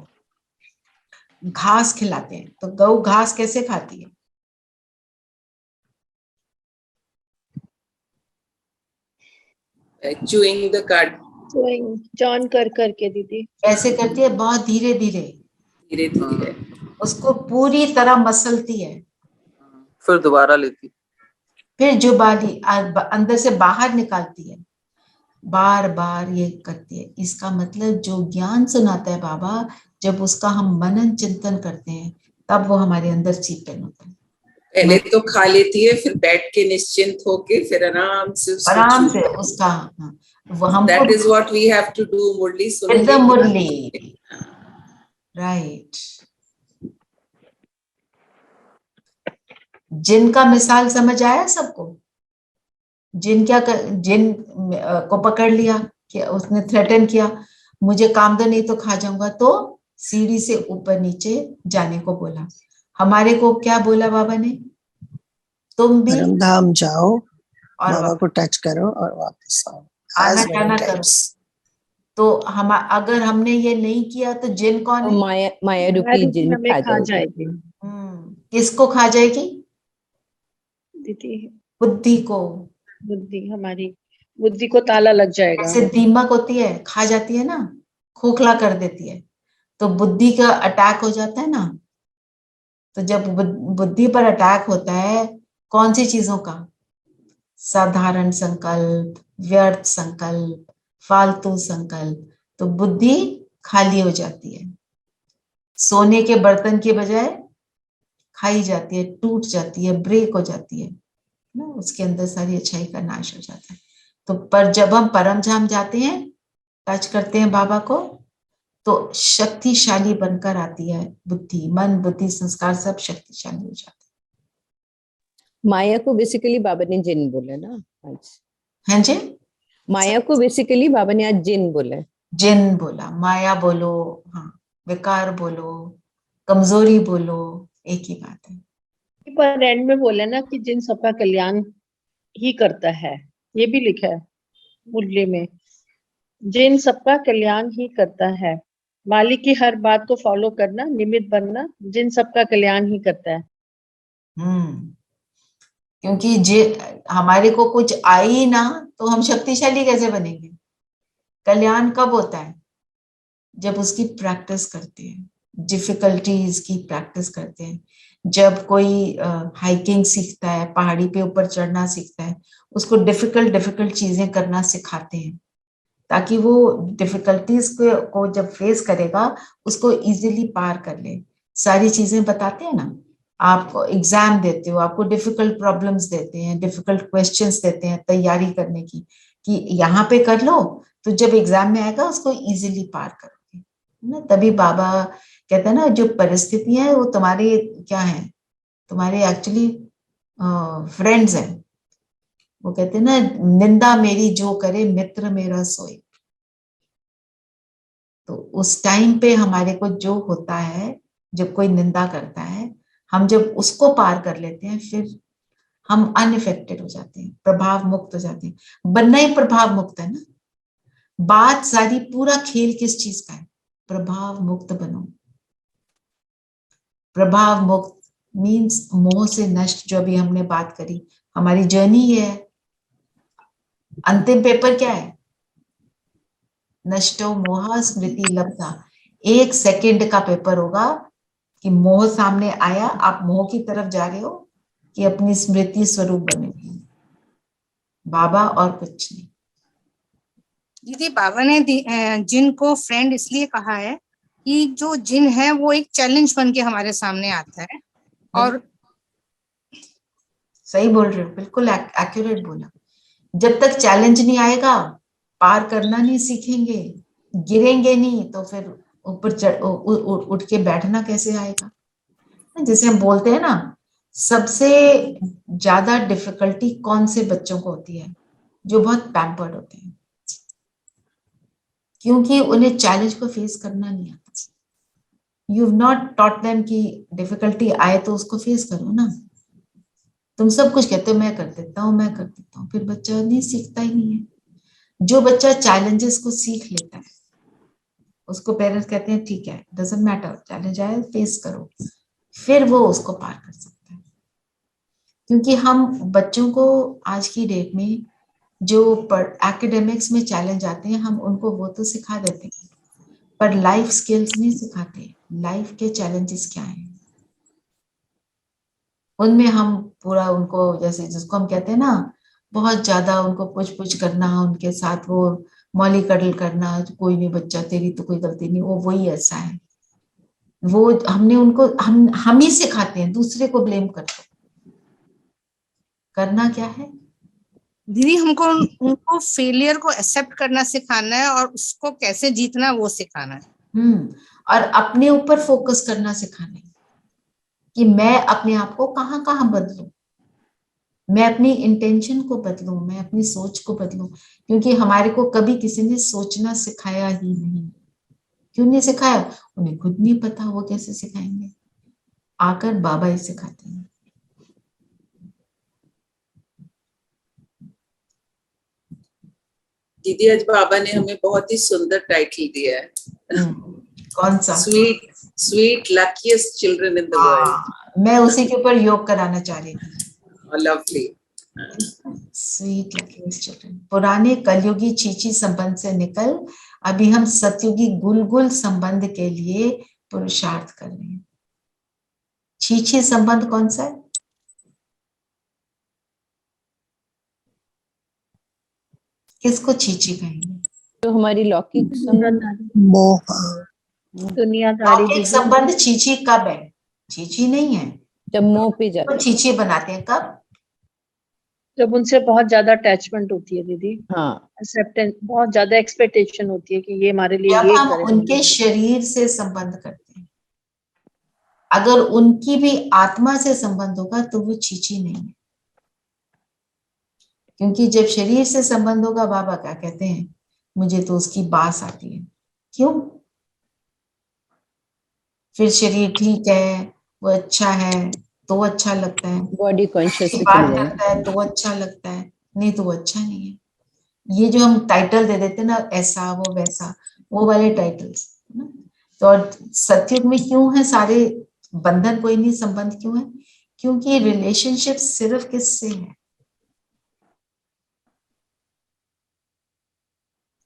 घास खिलाते हैं। तो गऊ घास कैसे खाती है, chewing the cud, चॉन कर करके दीदी। कैसे करती है, बहुत धीरे धीरे, धीरे धीरे, उसको पूरी तरह मसलती है, फिर दोबारा लेती, फिर जो बाली अंदर से बाहर निकालती है, बार बार ये करती है। इसका मतलब जो ज्ञान सुनाता है बाबा, जब उसका हम मनन चिंतन करते हैं, तब वो हमारे अंदर चीतन होता है। पहले तो खा लेती है, फिर बैठ के निश्चिंत होके फिर आराम से उसका वो हमको, that is what we have to do, Murli with the Murli, right. जिन का मिसाल समझ आया सबको, जिन को पकड़ लिया कि उसने थ्रेटन किया, मुझे काम दो नहीं तो खा जाऊंगा, तो सीढ़ी से ऊपर नीचे जाने को बोला। हमारे को क्या बोला बाबा ने, तुम भी परम धाम जाओ, और बाबा को टच करो और वापस आओ, आना जाना करो। तो हम अगर हमने ये नहीं किया तो जिन कौन है, माया रूपी जिन खा जाएगी। किसको खा जाएगी, दीदी बुद्धि को, बुद्धि, हमारी बुद्धि को ताला लग जाएगा। जैसे दीमक होती है, खा जाती है ना, खोखला कर देती है, तो बुद्धि का अटैक हो जाता है ना। तो जब बुद्धि पर अटैक होता है, कौन सी चीजों का, साधारण संकल्प, व्यर्थ संकल्प, फालतू संकल्प, तो बुद्धि खाली हो जाती है, सोने के बर्तन के बजाय खाई जाती है, टूट जाती है, ब्रेक हो जाती है ना, उसके अंदर सारी अच्छाई का नाश हो जाता है। तो पर जब हम परमधाम जाते हैं, टच करते हैं बाबा को, तो शक्तिशाली बनकर आती है बुद्धि, मन बुद्धि संस्कार सब शक्तिशाली हो जाते हैं। माया को बेसिकली बाबा ने जिन बोला ना आज, हैं जी, माया को बेसिकली बाबा ने आज जिन बोला, जिन बोला, माया बोलो, हाँ, विकार बोलो, कमजोरी बोलो, एक ही बात है। पर एंड में बोले ना कि जिन सबका कल्याण ही करता है, ये भी लिखा है मुरली में, जिन सबका कल्याण ही करता है, मालिक की हर बात को फॉलो करना, निमित्त बनना, जिन सबका कल्याण ही करता है। क्योंकि हमारे को कुछ आए ही ना, तो हम शक्तिशाली कैसे बनेंगे। कल्याण कब होता है, जब उसकी प्रैक्टिस करते हैं, डिफिकल्टीज की प्रैक्टिस करते हैं। जब कोई हाइकिंग सीखता है, पहाड़ी पे ऊपर चढ़ना सीखता है, उसको डिफिकल्ट चीजें करना सिखाते हैं, ताकि वो डिफिकल्टीज को जब फेस करेगा, उसको इजीली पार कर ले। सारी चीजें बताते हैं ना, आपको एग्जाम देते हो, आपको डिफिकल्ट प्रॉब्लम्स देते हैं, डिफिकल्ट क्वेश्चंस देते हैं तैयारी करने की, कि यहाँ पे कर लो, तो जब एग्जाम में आएगा उसको इजीली पार करोगे ना। तभी बाबा कहते हैं ना, जो परिस्थितियां हैं वो तुम्हारे क्या है, तुम्हारे एक्चुअली फ्रेंड्स हैं। वो कहते हैं ना, निंदा मेरी जो करे मित्र मेरा सोए। तो उस टाइम पे हमारे को जो होता है जब कोई निंदा करता है, हम जब उसको पार कर लेते हैं, फिर हम अनइफेक्टेड हो जाते हैं, प्रभाव मुक्त हो जाते हैं। बनना ही प्रभाव मुक्त है ना। बात सारी, पूरा खेल किस चीज का है? प्रभाव मुक्त बनो। प्रभाव मुक्त मीन्स मोह से नष्ट, जो अभी हमने बात करी, हमारी जर्नी है। अंतिम पेपर क्या है? नष्टो मोहा स्मृति लब्धा। 1 सेकंड का पेपर होगा कि मोह सामने आया, आप मोह की तरफ जा रहे हो कि अपनी स्मृति स्वरूप बने, बाबा और कुछ नहीं। दीदी बाबा ने जिन को फ्रेंड इसलिए कहा है कि जो जिन है वो एक चैलेंज बन के हमारे सामने आता है। और सही बोल रहे हो, बिल्कुल एक्यूरेट बोला। जब तक चैलेंज नहीं आएगा, पार करना नहीं सीखेंगे, गिरेंगे नहीं, तो फिर ऊपर उठ के बैठना कैसे आएगा? जैसे हम बोलते हैं ना, सबसे ज्यादा डिफिकल्टी कौन से बच्चों को होती है? जो बहुत पैम्पर्ड होते हैं, क्योंकि उन्हें चैलेंज को फेस करना नहीं आता। You have not taught them कि डिफिकल्टी आए तो उसको फेस करो ना। तुम सब कुछ कहते हो मैं कर देता हूँ, मैं कर देता हूँ, फिर बच्चा नहीं सीखता ही नहीं है। जो बच्चा चैलेंजेस को सीख लेता है, उसको पेरेंट्स कहते हैं ठीक है, डजंट मैटर, चैलेंज आए फेस करो, फिर वो उसको पार कर सकता है। क्योंकि हम बच्चों को आज की डेट में जो एकेडमिक्स में चैलेंज आते हैं, हम उनको वो तो सिखा देते हैं, पर लाइफ स्किल्स नहीं सिखाते। लाइफ के चैलेंजेस क्या हैं, उनमें हम पूरा उनको, जैसे जिसको हम कहते हैं ना, बहुत ज्यादा उनको पुछ करना, उनके साथ वो मौली कडल करना, कोई नहीं बच्चा, तेरी तो कोई गलती नहीं, वो वही ऐसा है। वो हमने उनको, हम ही सिखाते हैं, दूसरे को ब्लेम करते। करना क्या है दीदी? हमको उनको फेलियर को एक्सेप्ट करना सिखाना है और उसको कैसे जीतना वो सिखाना है। और अपने ऊपर फोकस करना सिखाना है कि मैं अपने आप को कहाँ कहाँ बदलूं, मैं अपनी इंटेंशन को बदलूं, मैं अपनी सोच को बदलूं। क्योंकि हमारे को कभी किसी ने सोचना सिखाया ही नहीं। क्यों नहीं सिखाया? उन्हें खुद नहीं पता, वो कैसे सिखाएंगे? आकर बाबा ही सिखाते हैं। दीदी आज बाबा ने हमें बहुत ही सुंदर टाइटल दिया है। कौन सा? Sweet luckiest children in the world. मैं उसी के ऊपर योग कराना चाह रही थी। लवली। Sweet luckiest children. पुराने कलयुगी चीची संबंध से निकल अभी हम सतयुगी गुलगुल संबंध के लिए पुरुषार्थ कर रहे हैं। चीची संबंध कौन सा है? किसको चीची कहेंगे? जो हमारी लौकिक दुनियादारी। लौकिक संबंध चीची कब है? चीची नहीं है जब मोह पे जाते तो चीची बनाते हैं कब? जब उनसे बहुत ज्यादा अटैचमेंट होती है दीदी। हाँ, एक्सेप्टेंस, बहुत ज्यादा एक्सपेक्टेशन होती है कि ये हमारे लिए जब ये हम करे। उनके शरीर से संबंध करते हैं, अगर उनकी भी आत्मा से संबंध होगा तो वो चीची नहीं है। क्योंकि जब शरीर से संबंध होगा, बाबा क्या कहते हैं, मुझे तो उसकी बास आती है। क्यों? फिर शरीर ठीक है, वो अच्छा है तो अच्छा लगता है, बॉडी कॉन्शियस की बात करता है तो अच्छा लगता है, नहीं तो वो अच्छा नहीं है। ये जो हम टाइटल दे देते हैं ना, ऐसा वो वैसा, वो वाले टाइटल्स। तो और सतयुग में क्यों है सारे बंधन, कोई नहीं संबंध क्यों है? क्योंकि रिलेशनशिप सिर्फ किससे है?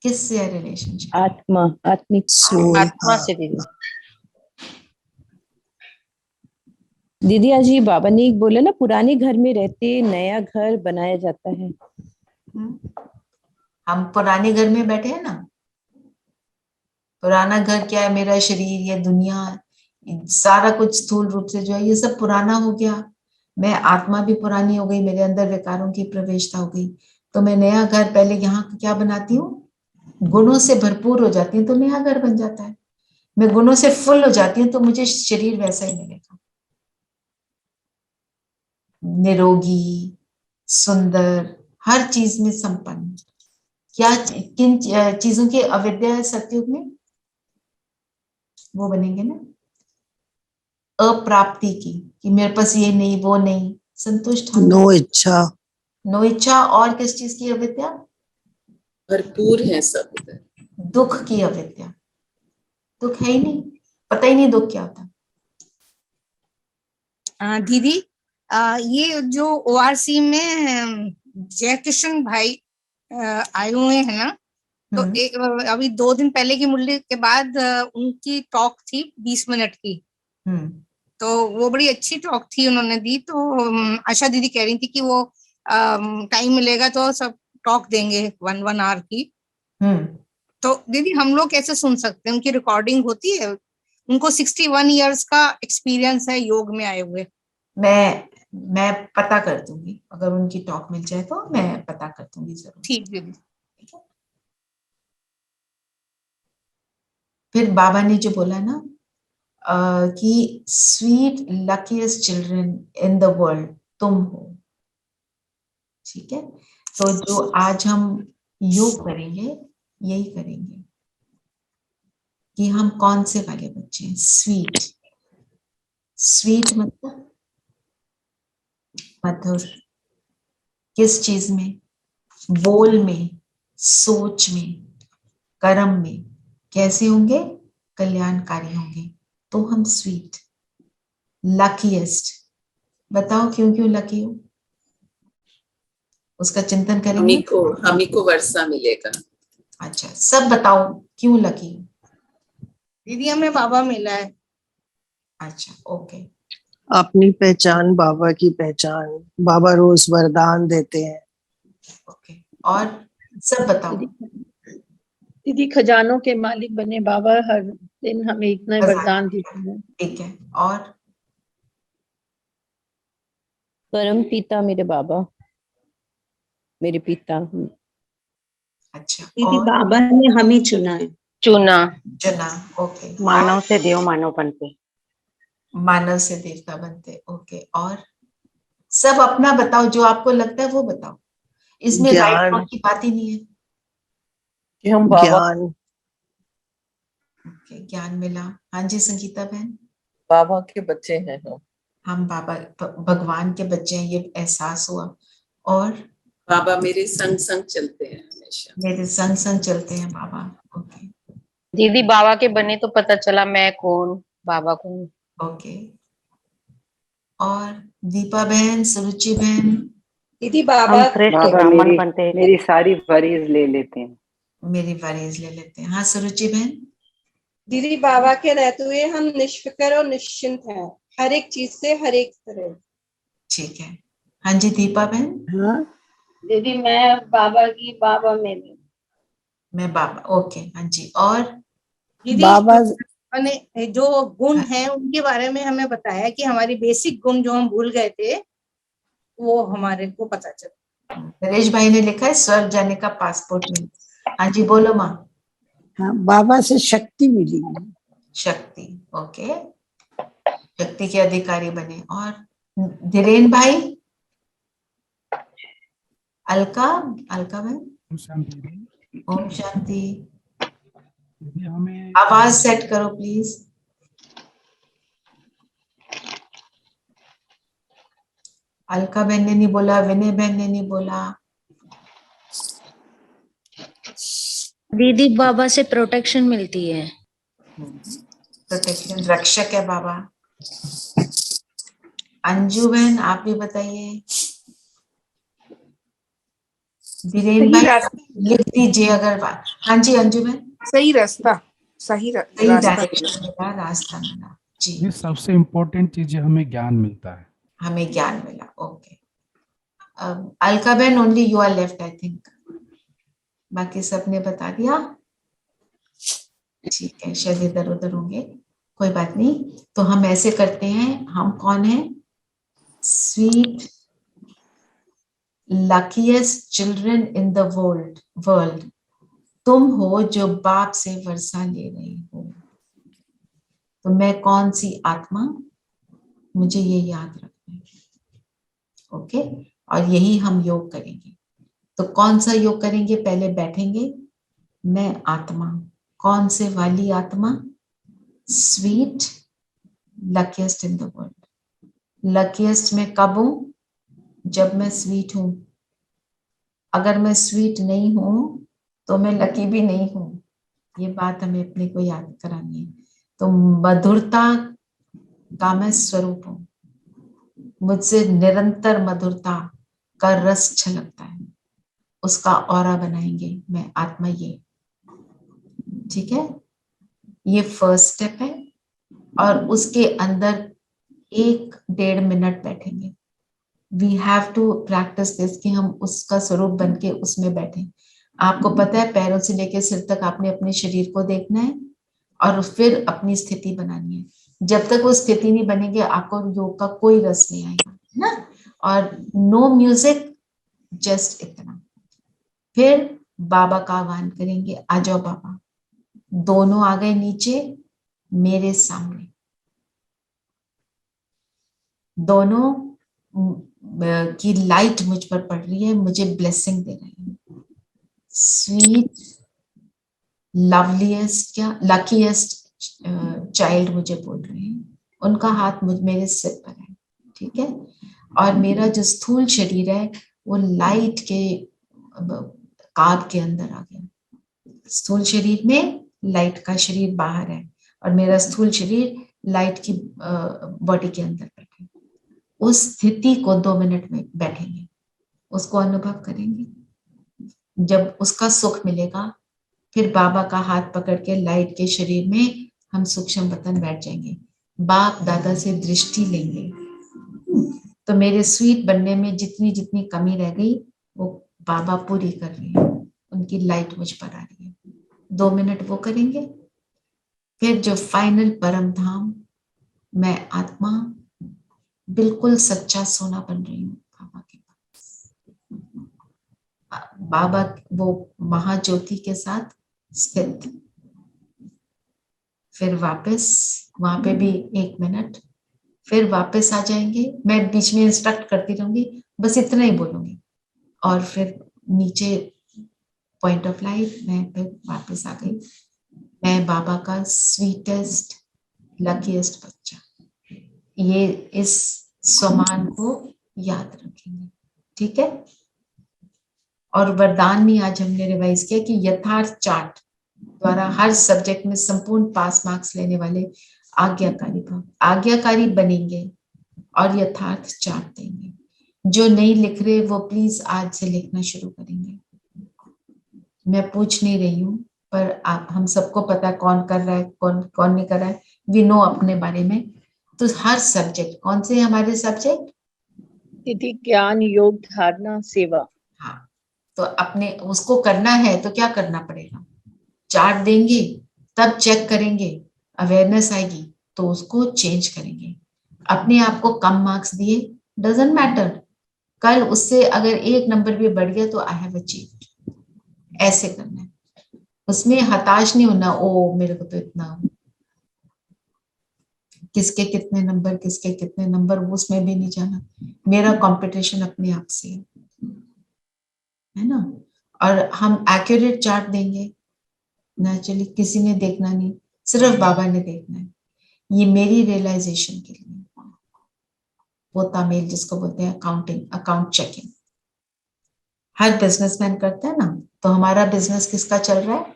किससे है रिलेशनशिप? आत्मा, आत्मिक सोल। आत्मा से दीदी। दीदी आज ये बाबा ने एक बोला ना, पुराने घर में रहते नया घर बनाया जाता है। हम पुराने घर में बैठे हैं ना। पुराना घर क्या है? मेरा शरीर, ये दुनिया, सारा कुछ स्थूल रूप से जो है ये सब पुराना हो गया। मैं आत्मा भी पुरानी हो गई, मेरे अंदर विकारों की प्रवेशता हो गई। तो मैं नया घर पहले यहाँ क्या बनाती हूँ? गुणों से भरपूर हो जाती हूँ तो नया घर बन जाता है। मैं गुणों से फुल हो जाती हूँ तो मुझे शरीर वैसा ही मिलेगा, निरोगी, सुंदर, हर चीज में संपन्न। क्या किन चीजों की अविद्या है सतयुग में? वो बनेंगे ना। अप्राप्ति की, कि मेरे पास ये नहीं वो नहीं, संतुष्ट हम। नो इच्छा। नो इच्छा। और किस चीज की अविद्या? भरपूर है सब उधर। दुख की अविद्या। दुख है ही नहीं, पता ही नहीं दुख क्या होता। दीदी ये जो ओआरसी में जयकिशन भाई आए हुए हैं ना, तो एक अभी 2 दिन पहले की मुरली के बाद उनकी टॉक थी 20 मिनट की। तो वो बड़ी अच्छी टॉक थी उन्होंने दी। तो आशा दीदी कह रही थी कि वो टाइम मिलेगा तो सब टॉक देंगे 1 आवर की। तो दीदी हम लोग कैसे सुन सकते हैं? उनकी रिकॉर्डिंग होती है? उनको 61 इयर्स का एक्सपीरियंस है योग में आए हुए। मैं पता कर दूंगी, अगर उनकी टॉक मिल जाए तो मैं पता कर दूंगी जरूर। ठीक दीदी। फिर बाबा ने जो बोला ना कि sweet luckiest children in the world तुम हो, ठीक है। तो जो आज हम योग करेंगे यही करेंगे कि हम कौन से वाले बच्चे हैं। स्वीट, स्वीट मतलब मधुर। किस चीज में? बोल में, सोच में, कर्म में। कैसे होंगे? कल्याणकारी होंगे। तो हम स्वीट। लकीएस्ट, बताओ क्यों क्यों लकी हो? उसका चिंतन करेंगे। हम ही को वर्षा मिलेगा। अच्छा, सब बताओ क्यों लकी हो? दीदी हमें बाबा मिला है। अच्छा, ओके। अपनी पहचान, बाबा की पहचान, बाबा रोज वरदान देते हैं। ओके, और सब बताओ। दीदी खजानों के मालिक बने बाबा, हर दिन हमें इतना वरदान देते हैं। ठीक है, और परम पिता मेरे बाबा, मेरे पिता। अच्छा, दीदी और बाबा ने हमें चुना है। चुना। ओके। मानव से देव मानव बनते। मानव से देवता बनते, ओके। और सब अपना बताओ, जो आपको लगता है वो बताओ। इसमें राइट रॉन्ग की बात ही नहीं है कि हम बाबा। ज्ञान। ओके, ज्ञान मिला। हाँ जी संगीता बहन। बाबा के बच्चे हैं हम बाबा भगवान के बच्चे हैं, ये एहसास हुआ। और बाबा मेरे संग संग चलते हैं हमेशा। मेरे संग संग चलते हैं बाबा। ओके दीदी बाबा के बने तो पता चला मैं कौन, बाबा कौन। ओके। और दीपा बहन, सुरुचि बहन। दीदी बाबा हम श्रेष्ठ बाबा ब्राह्मण बनते। मेरी सारी वरीज ले लेते हैं। मेरी वरीज ले लेते हैं। हाँ सुरुचि बहन। दीदी बाबा के रहते हुए हम निष्फिक्र और निश्चिंत हैं, हर एक चीज से, हर एक तरह। ठीक है। हाँ जी दीपा बहन। हाँ दीदी मैं बाबा की, बाबा मेरी। मैं बाबा, ओके। हाँ जी, और दीदी बाबा ने जो गुण है उनके बारे में हमें बताया कि हमारी बेसिक गुण जो हम भूल गए थे वो हमारे को पता चला। नरेश भाई ने लिखा है स्वर्ग जाने का पासपोर्ट मिला। हाँ जी बोलो माँ। हाँ, बाबा से शक्ति मिली। शक्ति, ओके। शक्ति के अधिकारी बने। और धीरेन भाई। अलका, अलका बहन। ओम शांति। हमें आवाज सेट करो प्लीज। अलका बहन ने नहीं बोला, विनय बहन ने नहीं बोला। दीदी बाबा से प्रोटेक्शन मिलती है। प्रोटेक्शन, रक्षक है बाबा। अंजू बहन आप भी बताइए। धीरेन भाई लिख दीजिए अगर बात। हाँ जी अंजू बहन। सही रास्ता, सही रास्ता मिला जी। ये सबसे इम्पोर्टेंट चीज है, हमें ज्ञान मिलता है। हमें ज्ञान मिला, ओके। अलका बहन only you are left I think, बाकी सबने बता दिया। ठीक है, शायद इधर उधर होंगे, कोई बात नहीं। तो हम ऐसे करते हैं, हम कौन है? Sweet luckiest children in the world तुम हो जो बाप से वर्षा ले रही हो। तो मैं कौन सी आत्मा, मुझे ये याद रखना है, ओके। और यही हम योग करेंगे। तो कौन सा योग करेंगे? पहले बैठेंगे। मैं आत्मा, कौन से वाली आत्मा? Sweet luckiest in the world. Luckiest मैं कब हूँ? जब मैं स्वीट हूँ. अगर मैं स्वीट नहीं हूँ तो मैं लकी भी नहीं हूँ. ये बात हमें अपने को याद करानी है. तो मधुरता का मैं स्वरूप हूँ. मुझसे निरंतर मधुरता का रस छलकता है. उसका ऑरा बनाएंगे मैं आत्मा ये. ठीक है, ये फर्स्ट स्टेप है. और उसके अंदर 1-1.5 मिनट बैठेंगे. We have to practice this कि हम उसका स्वरूप बन के उसमें बैठे. आपको पता है पैरों से लेकर सिर तक आपने अपने शरीर को देखना है और फिर अपनी स्थिति बनानी है. जब तक वो स्थिति नहीं बनेगी आपको योग का कोई रस नहीं आएगा, है ना. और नो म्यूजिक, जस्ट इतना. फिर बाबा का आह्वान करेंगे, आ जाओ बाबा. दोनों आ गए नीचे मेरे सामने. दोनों की लाइट मुझ पर पड़ रही है, मुझे ब्लेसिंग दे रहे हैं. स्वीट लवलीएस्ट क्या लकीएस्ट चाइल्ड मुझे बोल रहे हैं. उनका हाथ मेरे सिर पर है. ठीक है. और मेरा जो स्थूल शरीर है वो लाइट के काब के अंदर आ गया. स्थूल शरीर में लाइट का शरीर बाहर है और मेरा स्थूल शरीर लाइट की बॉडी के अंदर बैठे. उस स्थिति को 2 मिनट में बैठेंगे, उसको अनुभव करेंगे. जब उसका सुख मिलेगा फिर बाबा का हाथ पकड़ के लाइट के शरीर में हम सूक्ष्म वतन बैठ जाएंगे. बाप दादा से दृष्टि लेंगे. तो मेरे स्वीट बनने में जितनी जितनी कमी रह गई वो बाबा पूरी कर रहे हैं. उनकी लाइट मुझ पर आ रही है. 2 मिनट वो करेंगे. फिर जो फाइनल परम धाम, मैं आत्मा बिल्कुल सच्चा सोना बन रही हूँ बाबा के पास. बाबा वो महाज्योति के साथ स्थित. फिर वापस वहां पे भी 1 मिनट. फिर वापस आ जाएंगे. मैं बीच में इंस्ट्रक्ट करती रहूंगी, बस इतना ही बोलूंगी. और फिर नीचे पॉइंट ऑफ लाइट मैं फिर वापस आ गई. मैं बाबा का स्वीटेस्ट लकीएस्ट बच्चा. ये इस सम्मान को याद रखेंगे. ठीक है. और वरदान में आज हमने रिवाइज किया कि यथार्थ चार्ट द्वारा हर सब्जेक्ट में संपूर्ण पास मार्क्स लेने वाले आज्ञाकारी बनेंगे और यथार्थ चार्ट देंगे. जो नहीं लिख रहे वो प्लीज आज से लिखना शुरू करेंगे. मैं पूछ नहीं रही हूँ पर आप हम सबको पता है कौन कर रहा है कौन नहीं कर रहा है. वी नो अपने बारे में. तो हर सब्जेक्ट, कौन से हमारे सब्जेक्ट? दीदी ज्ञान, योग, धारणा, सेवा. हाँ, तो अपने उसको करना है तो क्या करना पड़ेगा? चार्ट देंगे, तब चेक करेंगे, अवेयरनेस आएगी तो उसको चेंज करेंगे. अपने आप को कम मार्क्स दिए, डजंट मैटर. कल उससे अगर 1 नंबर भी बढ़ गया तो आई हैव अचीव्ड. ऐसे करना है. उसमें हताश नहीं होना, ओ मेरे को तो इतना, किसके कितने नंबर उसमें भी नहीं जाना. मेरा कंपटीशन अपने आप से है ना. और हम एक्यूरेट चार्ट देंगे. नेचुरली किसी ने देखना नहीं, सिर्फ बाबा ने देखना है. ये मेरी रियलाइजेशन के लिए वो तामील जिसको बोलते हैं अकाउंट चेकिंग, हर बिजनेसमैन करता है ना. तो हमारा बिजनेस किसका चल रहा है?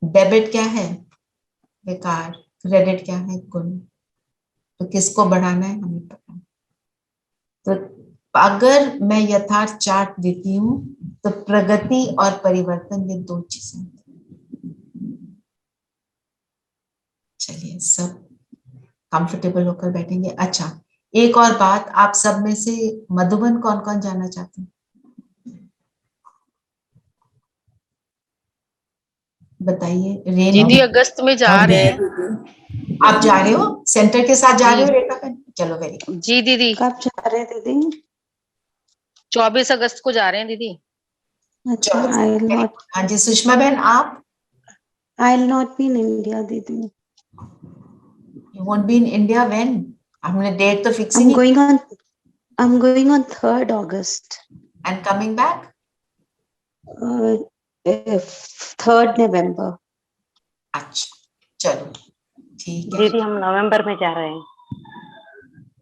डेबिट क्या है? बेकार. क्रेडिट क्या है? गुण. तो किसको बढ़ाना है? हमें पता है. तो अगर मैं यथार्थ चार्ट देती हूँ तो प्रगति और परिवर्तन ये 2 चीजें. चलिए सब कंफर्टेबल होकर बैठेंगे. अच्छा, एक और बात, आप सब में से मधुबन कौन कौन जाना चाहते हैं? बताइए. दीदी अगस्त में जा रहे हैं. आप जा रहे हो? सेंटर के साथ जा रहे हो रेखा बहन? चलो वेरी गुड. जी दीदी. कब जा रहे हैं दीदी? 24 अगस्त को जा रहे हैं दीदी. अच्छा. हाँ जी सुषमा बहन, आप? I will not be in India, दीदी. You won't be in India when? हमने डेट तो फिक्स ही नहीं. I'm going on 3rd August. And coming back? 3rd November. अच्छा, चलो ठीक है। दीदी हम नवंबर में जा रहे हैं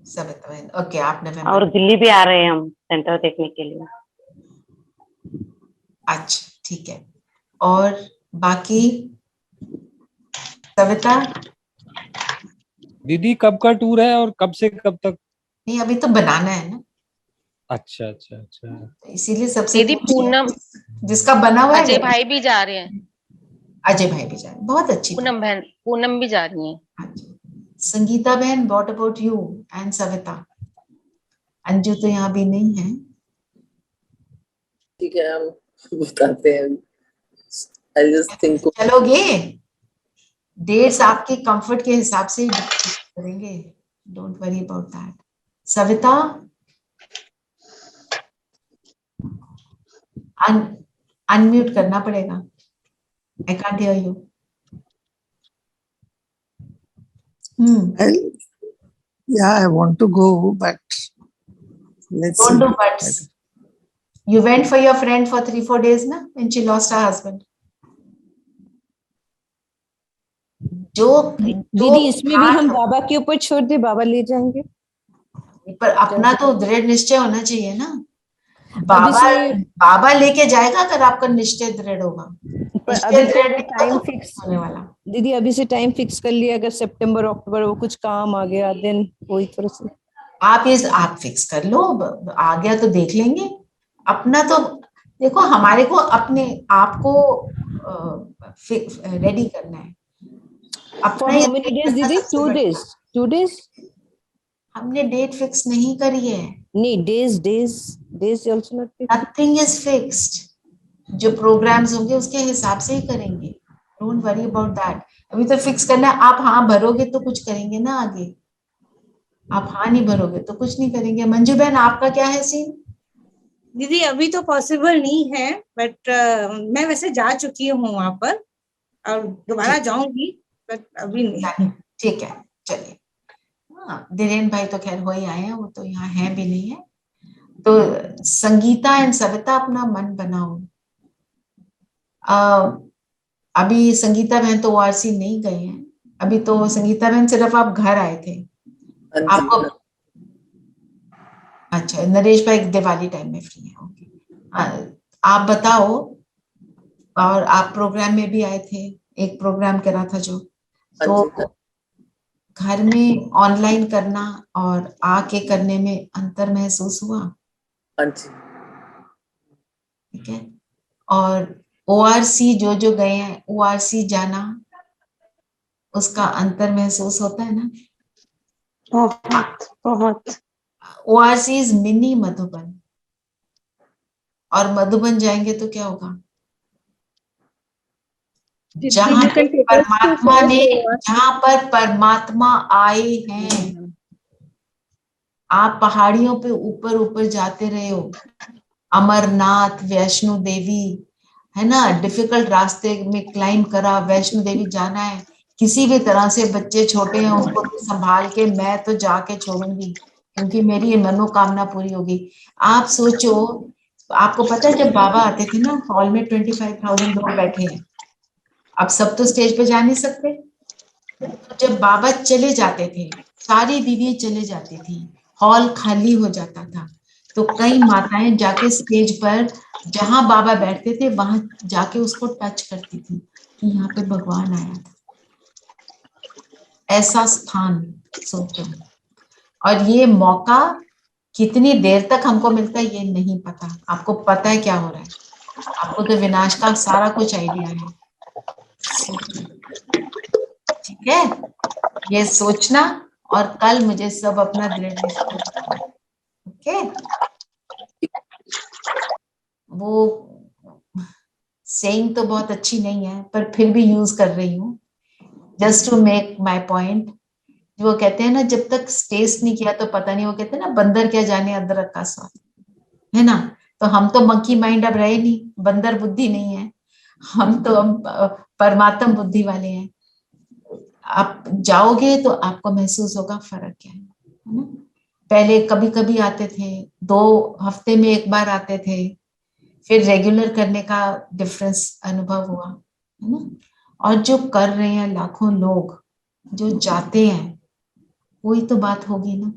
सविता बहन, ओके आप नवंबर। और दिल्ली भी आ रहे हैं हम सेंटर देखने के लिए। अच्छा ठीक है। और बाकी सविता? दीदी कब का टूर है और कब से कब तक? नहीं अभी तो बनाना है ना। अच्छा अच्छा अच्छा। इसीलिए सबसे दीदी पूनम, जिसका बना हुआ है अजय भाई भी जा रहे हैं। अजय भाई भी जा रहे हैं, बहुत अच्छी पूनम बहन, पूनम भी जा रही है। संगीता बहन, what about you and Savita? Anju तो यहाँ भी नहीं है। ठीक है हम बताते हैं। I just think चलोगे? डेट्स आपके कंफर्ट के हिसाब से करेंगे, don't worry about that. Savita unmute करना पड़ेगा, I can't hear you. Yeah, I want to go, but let's Don't see. do buts. You went for your friend for 3-4 days ना, when she lost her husband. जो दीदी इसमें भी हम बाबा के ऊपर छोड़ दे, बाबा ले जाएंगे। पर अपना तो दृढ़ निश्चय होना चाहिए ना। बाबा लेके जाएगा अगर आपका निश्चय दृढ़ होगा। पर अभी दृढ़ टाइम फिक्स होने वाला। दीदी अभी से टाइम फिक्स कर लिया, अगर सितंबर अक्टूबर वो कुछ काम आ गया देन वही थोड़ा सा आप फिक्स कर लो, आ गया तो देख लेंगे। अपना तो देखो, हमारे को अपने आप को रेडी करना है। For how many days दीदी? 2 days 2 days हमने डेट फिक्स नहीं करी है। नहीं, days also not fixed. Nothing is fixed. जो प्रोग्राम्स होंगे उसके हिसाब से ही करेंगे, डोंट वरी अबाउट दैट। अभी तो फिक्स करना है। आप हाँ भरोगे तो कुछ करेंगे ना आगे, आप हाँ नहीं भरोगे तो कुछ नहीं करेंगे। मंजू बहन आपका क्या है सीन? दीदी अभी तो पॉसिबल नहीं है, बट मैं वैसे जा चुकी हूँ वहां पर और दोबारा जाऊंगी, बट अभी नहीं। ठीक है चलिए। हाँ धीरेन भाई तो खैर हो ही आए हैं, वो तो यहाँ है भी नहीं है। तो संगीता एंड सविता अपना मन बनाओ। अभी संगीता बहन तो ORC नहीं गए हैं, अभी तो संगीता बहन सिर्फ आप घर आए थे आपको। अच्छा नरेश भाई दिवाली टाइम में फ्री है, ओके। आप बताओ, और आप प्रोग्राम में भी आए थे, एक प्रोग्राम करा था जो, तो घर में ऑनलाइन करना और आके करने में अंतर महसूस हुआ? ठीक है। और ORC जो गए हैं, ORC जाना उसका अंतर महसूस होता है ना? बहुत। ORC इज मिनी मधुबन, और मधुबन जाएंगे तो क्या होगा? जहां पर परमात्मा आए हैं। आप पहाड़ियों पे ऊपर ऊपर जाते रहे हो, अमरनाथ, वैष्णो देवी, है ना, डिफिकल्ट रास्ते में क्लाइंब करा, वैष्णो देवी जाना है। किसी भी तरह से बच्चे छोटे हैं उनको भी संभाल के मैं तो जाके छोड़ूंगी, क्योंकि मेरी ये मनोकामना पूरी होगी। आप सोचो, आपको पता है जब बाबा आते थे ना, हॉल में 25,000 लोग बैठे हैं। अब सब तो स्टेज पे जा नहीं सकते, तो जब बाबा चले जाते थे, सारी दीदी चले जाती थी, हॉल खाली हो जाता था, तो कई माताएं जाके स्टेज पर जहां बाबा बैठते थे वहां जाके उसको टच करती थी कि यहाँ पे भगवान आया था। ऐसा स्थान सोचो। और ये मौका कितनी देर तक हमको मिलता है ये नहीं पता। आपको पता है क्या हो रहा है? आपको तो विनाश का सारा कुछ आइडिया है। ठीक है, ये सोचना और कल मुझे सब अपना दृढ़ निश्चय। ओके, वो सेइंग तो बहुत अच्छी नहीं है पर फिर भी यूज कर रही हूँ, just to make my point. वो कहते हैं ना, जब तक टेस्ट नहीं किया तो पता नहीं। वो कहते हैं ना, बंदर क्या जाने अदरक का स्वाद, है ना। तो हम तो मंकी माइंड अब रहे नहीं, बंदर बुद्धि नहीं है, हम तो परमात्म बुद्धि वाले हैं। आप जाओगे तो आपको महसूस होगा फर्क क्या है ना। पहले कभी कभी आते थे, 2 हफ्ते में एक बार आते थे, फिर रेगुलर करने का डिफरेंस अनुभव हुआ, है ना। और जो कर रहे हैं लाखों लोग जो जाते हैं, कोई तो बात होगी ना,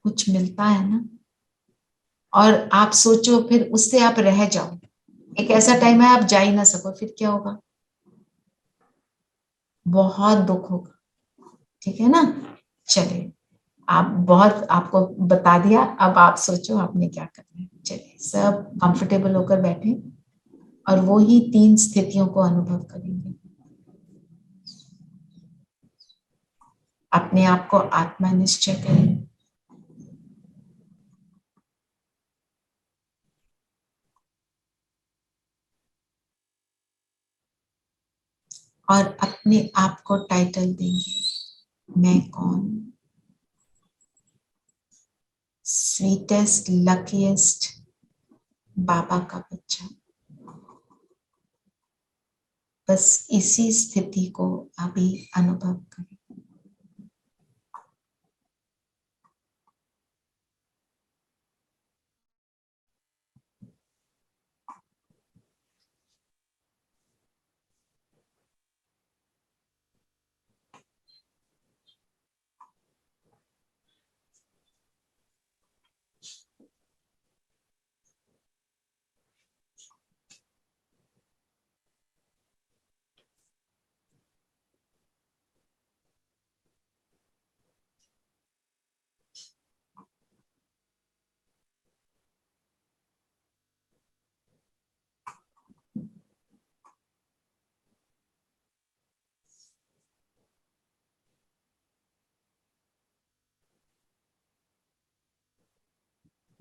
कुछ मिलता है ना। और आप सोचो फिर उससे आप रह जाओ, एक ऐसा टाइम है आप जा ही ना सको, फिर क्या होगा? बहुत दुख होगा, ठीक है ना। चलिए, आप बहुत आपको बता दिया, अब आप सोचो आपने क्या करना है। चलिए सब कंफर्टेबल होकर बैठे और वो ही 3 स्थितियों को अनुभव करेंगे। अपने आप को आत्मा निश्चय करें, और अपने आप को टाइटल देंगे, मैं कौन? स्वीटेस्ट लकीएस्ट बाबा का बच्चा। बस इसी स्थिति को अभी अनुभव करें।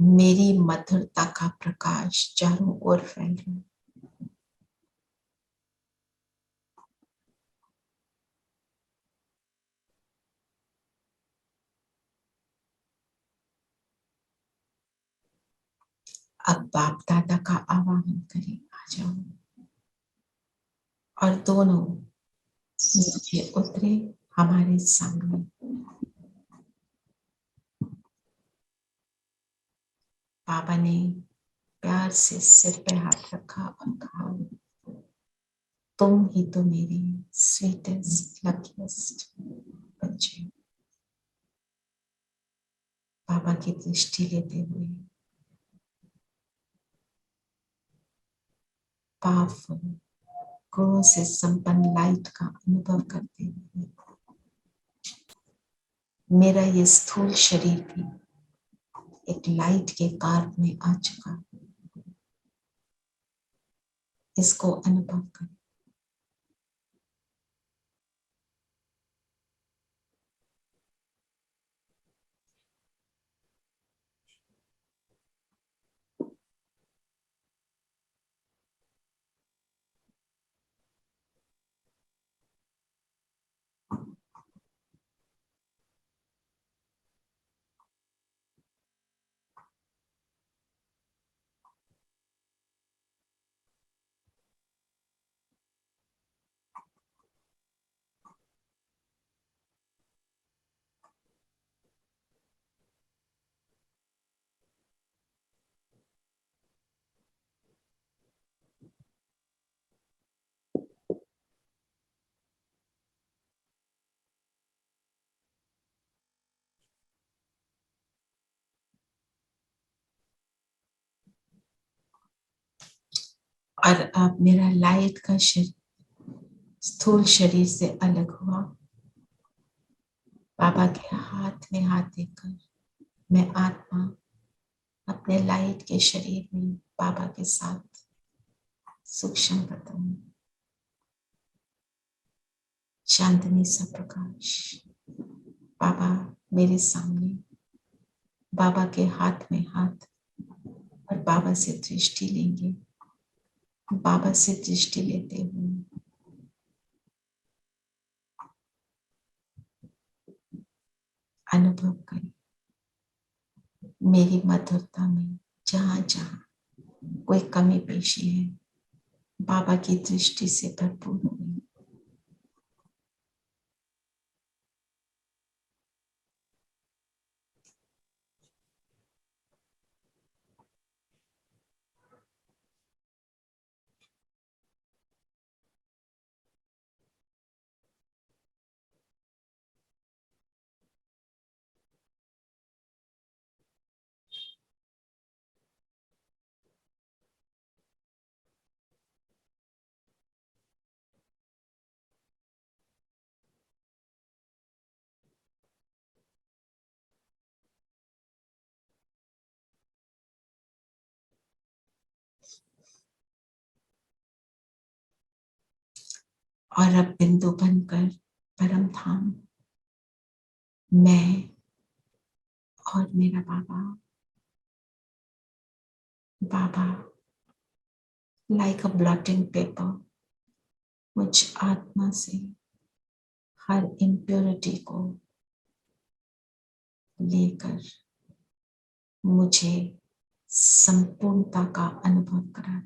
मेरी मधुरता का प्रकाश चारों ओर फैल रहा है। अब बाप दादा का आवाहन करें, आ जाओ। और दोनों नीचे उतरे हमारे सामने। बाबा ने प्यार से सिर पे हाथ रखा और कहा, तुम ही तो मेरे स्वीटेस्ट लकीएस्ट बच्चे। बाबा की दृष्टि लेते हुए पावरफुल गुणों से संपन्न लाइट का अनुभव करते हुए मेरा ये स्थूल शरीर भी एक लाइट के कार में आ चुका, इसको अनुभव करें। और अब मेरा लाइट का शरीर स्थूल शरीर से अलग हुआ। बाबा के हाथ में हाथ देकर मैं आत्मा अपने लाइट के शरीर में बाबा के साथ सूक्ष्म बताऊं। चांदनी सा प्रकाश बाबा मेरे सामने, बाबा के हाथ में हाथ, और बाबा से दृष्टि लेंगे। बाबा से दृष्टि लेते हुए अनुभव करें मेरी मधुरता में जहां जहां कोई कमी पेशी है, बाबा की दृष्टि से भरपूर हो गई। और अब बिंदु बनकर परम धाम मैं और मेरा बाबा, बाबा लाइक अ ब्लॉटिंग पेपर मुझ आत्मा से हर इम्प्योरिटी को लेकर मुझे संपूर्णता का अनुभव करा।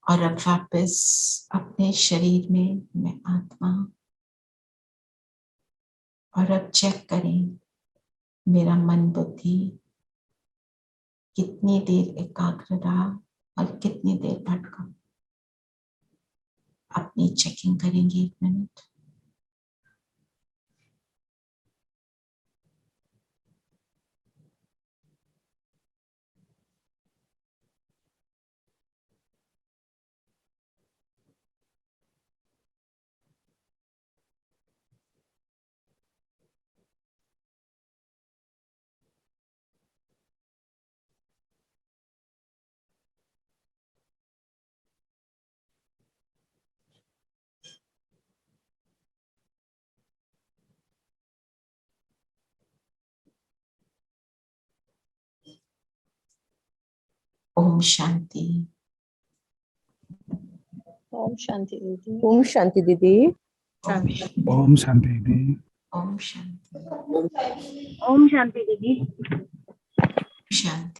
और अब वापस अपने शरीर में मैं आत्मा। और अब चेक करें मेरा मन बुद्धि कितनी देर एकाग्र रहा और कितनी देर भटका। अपनी चेकिंग करेंगे 1 मिनट। ओम शांति। ओम शांति दीदी। ओम शांति दीदी। ओम शांति दीदी। ओम शांति। ओम शांति दीदी। शांति।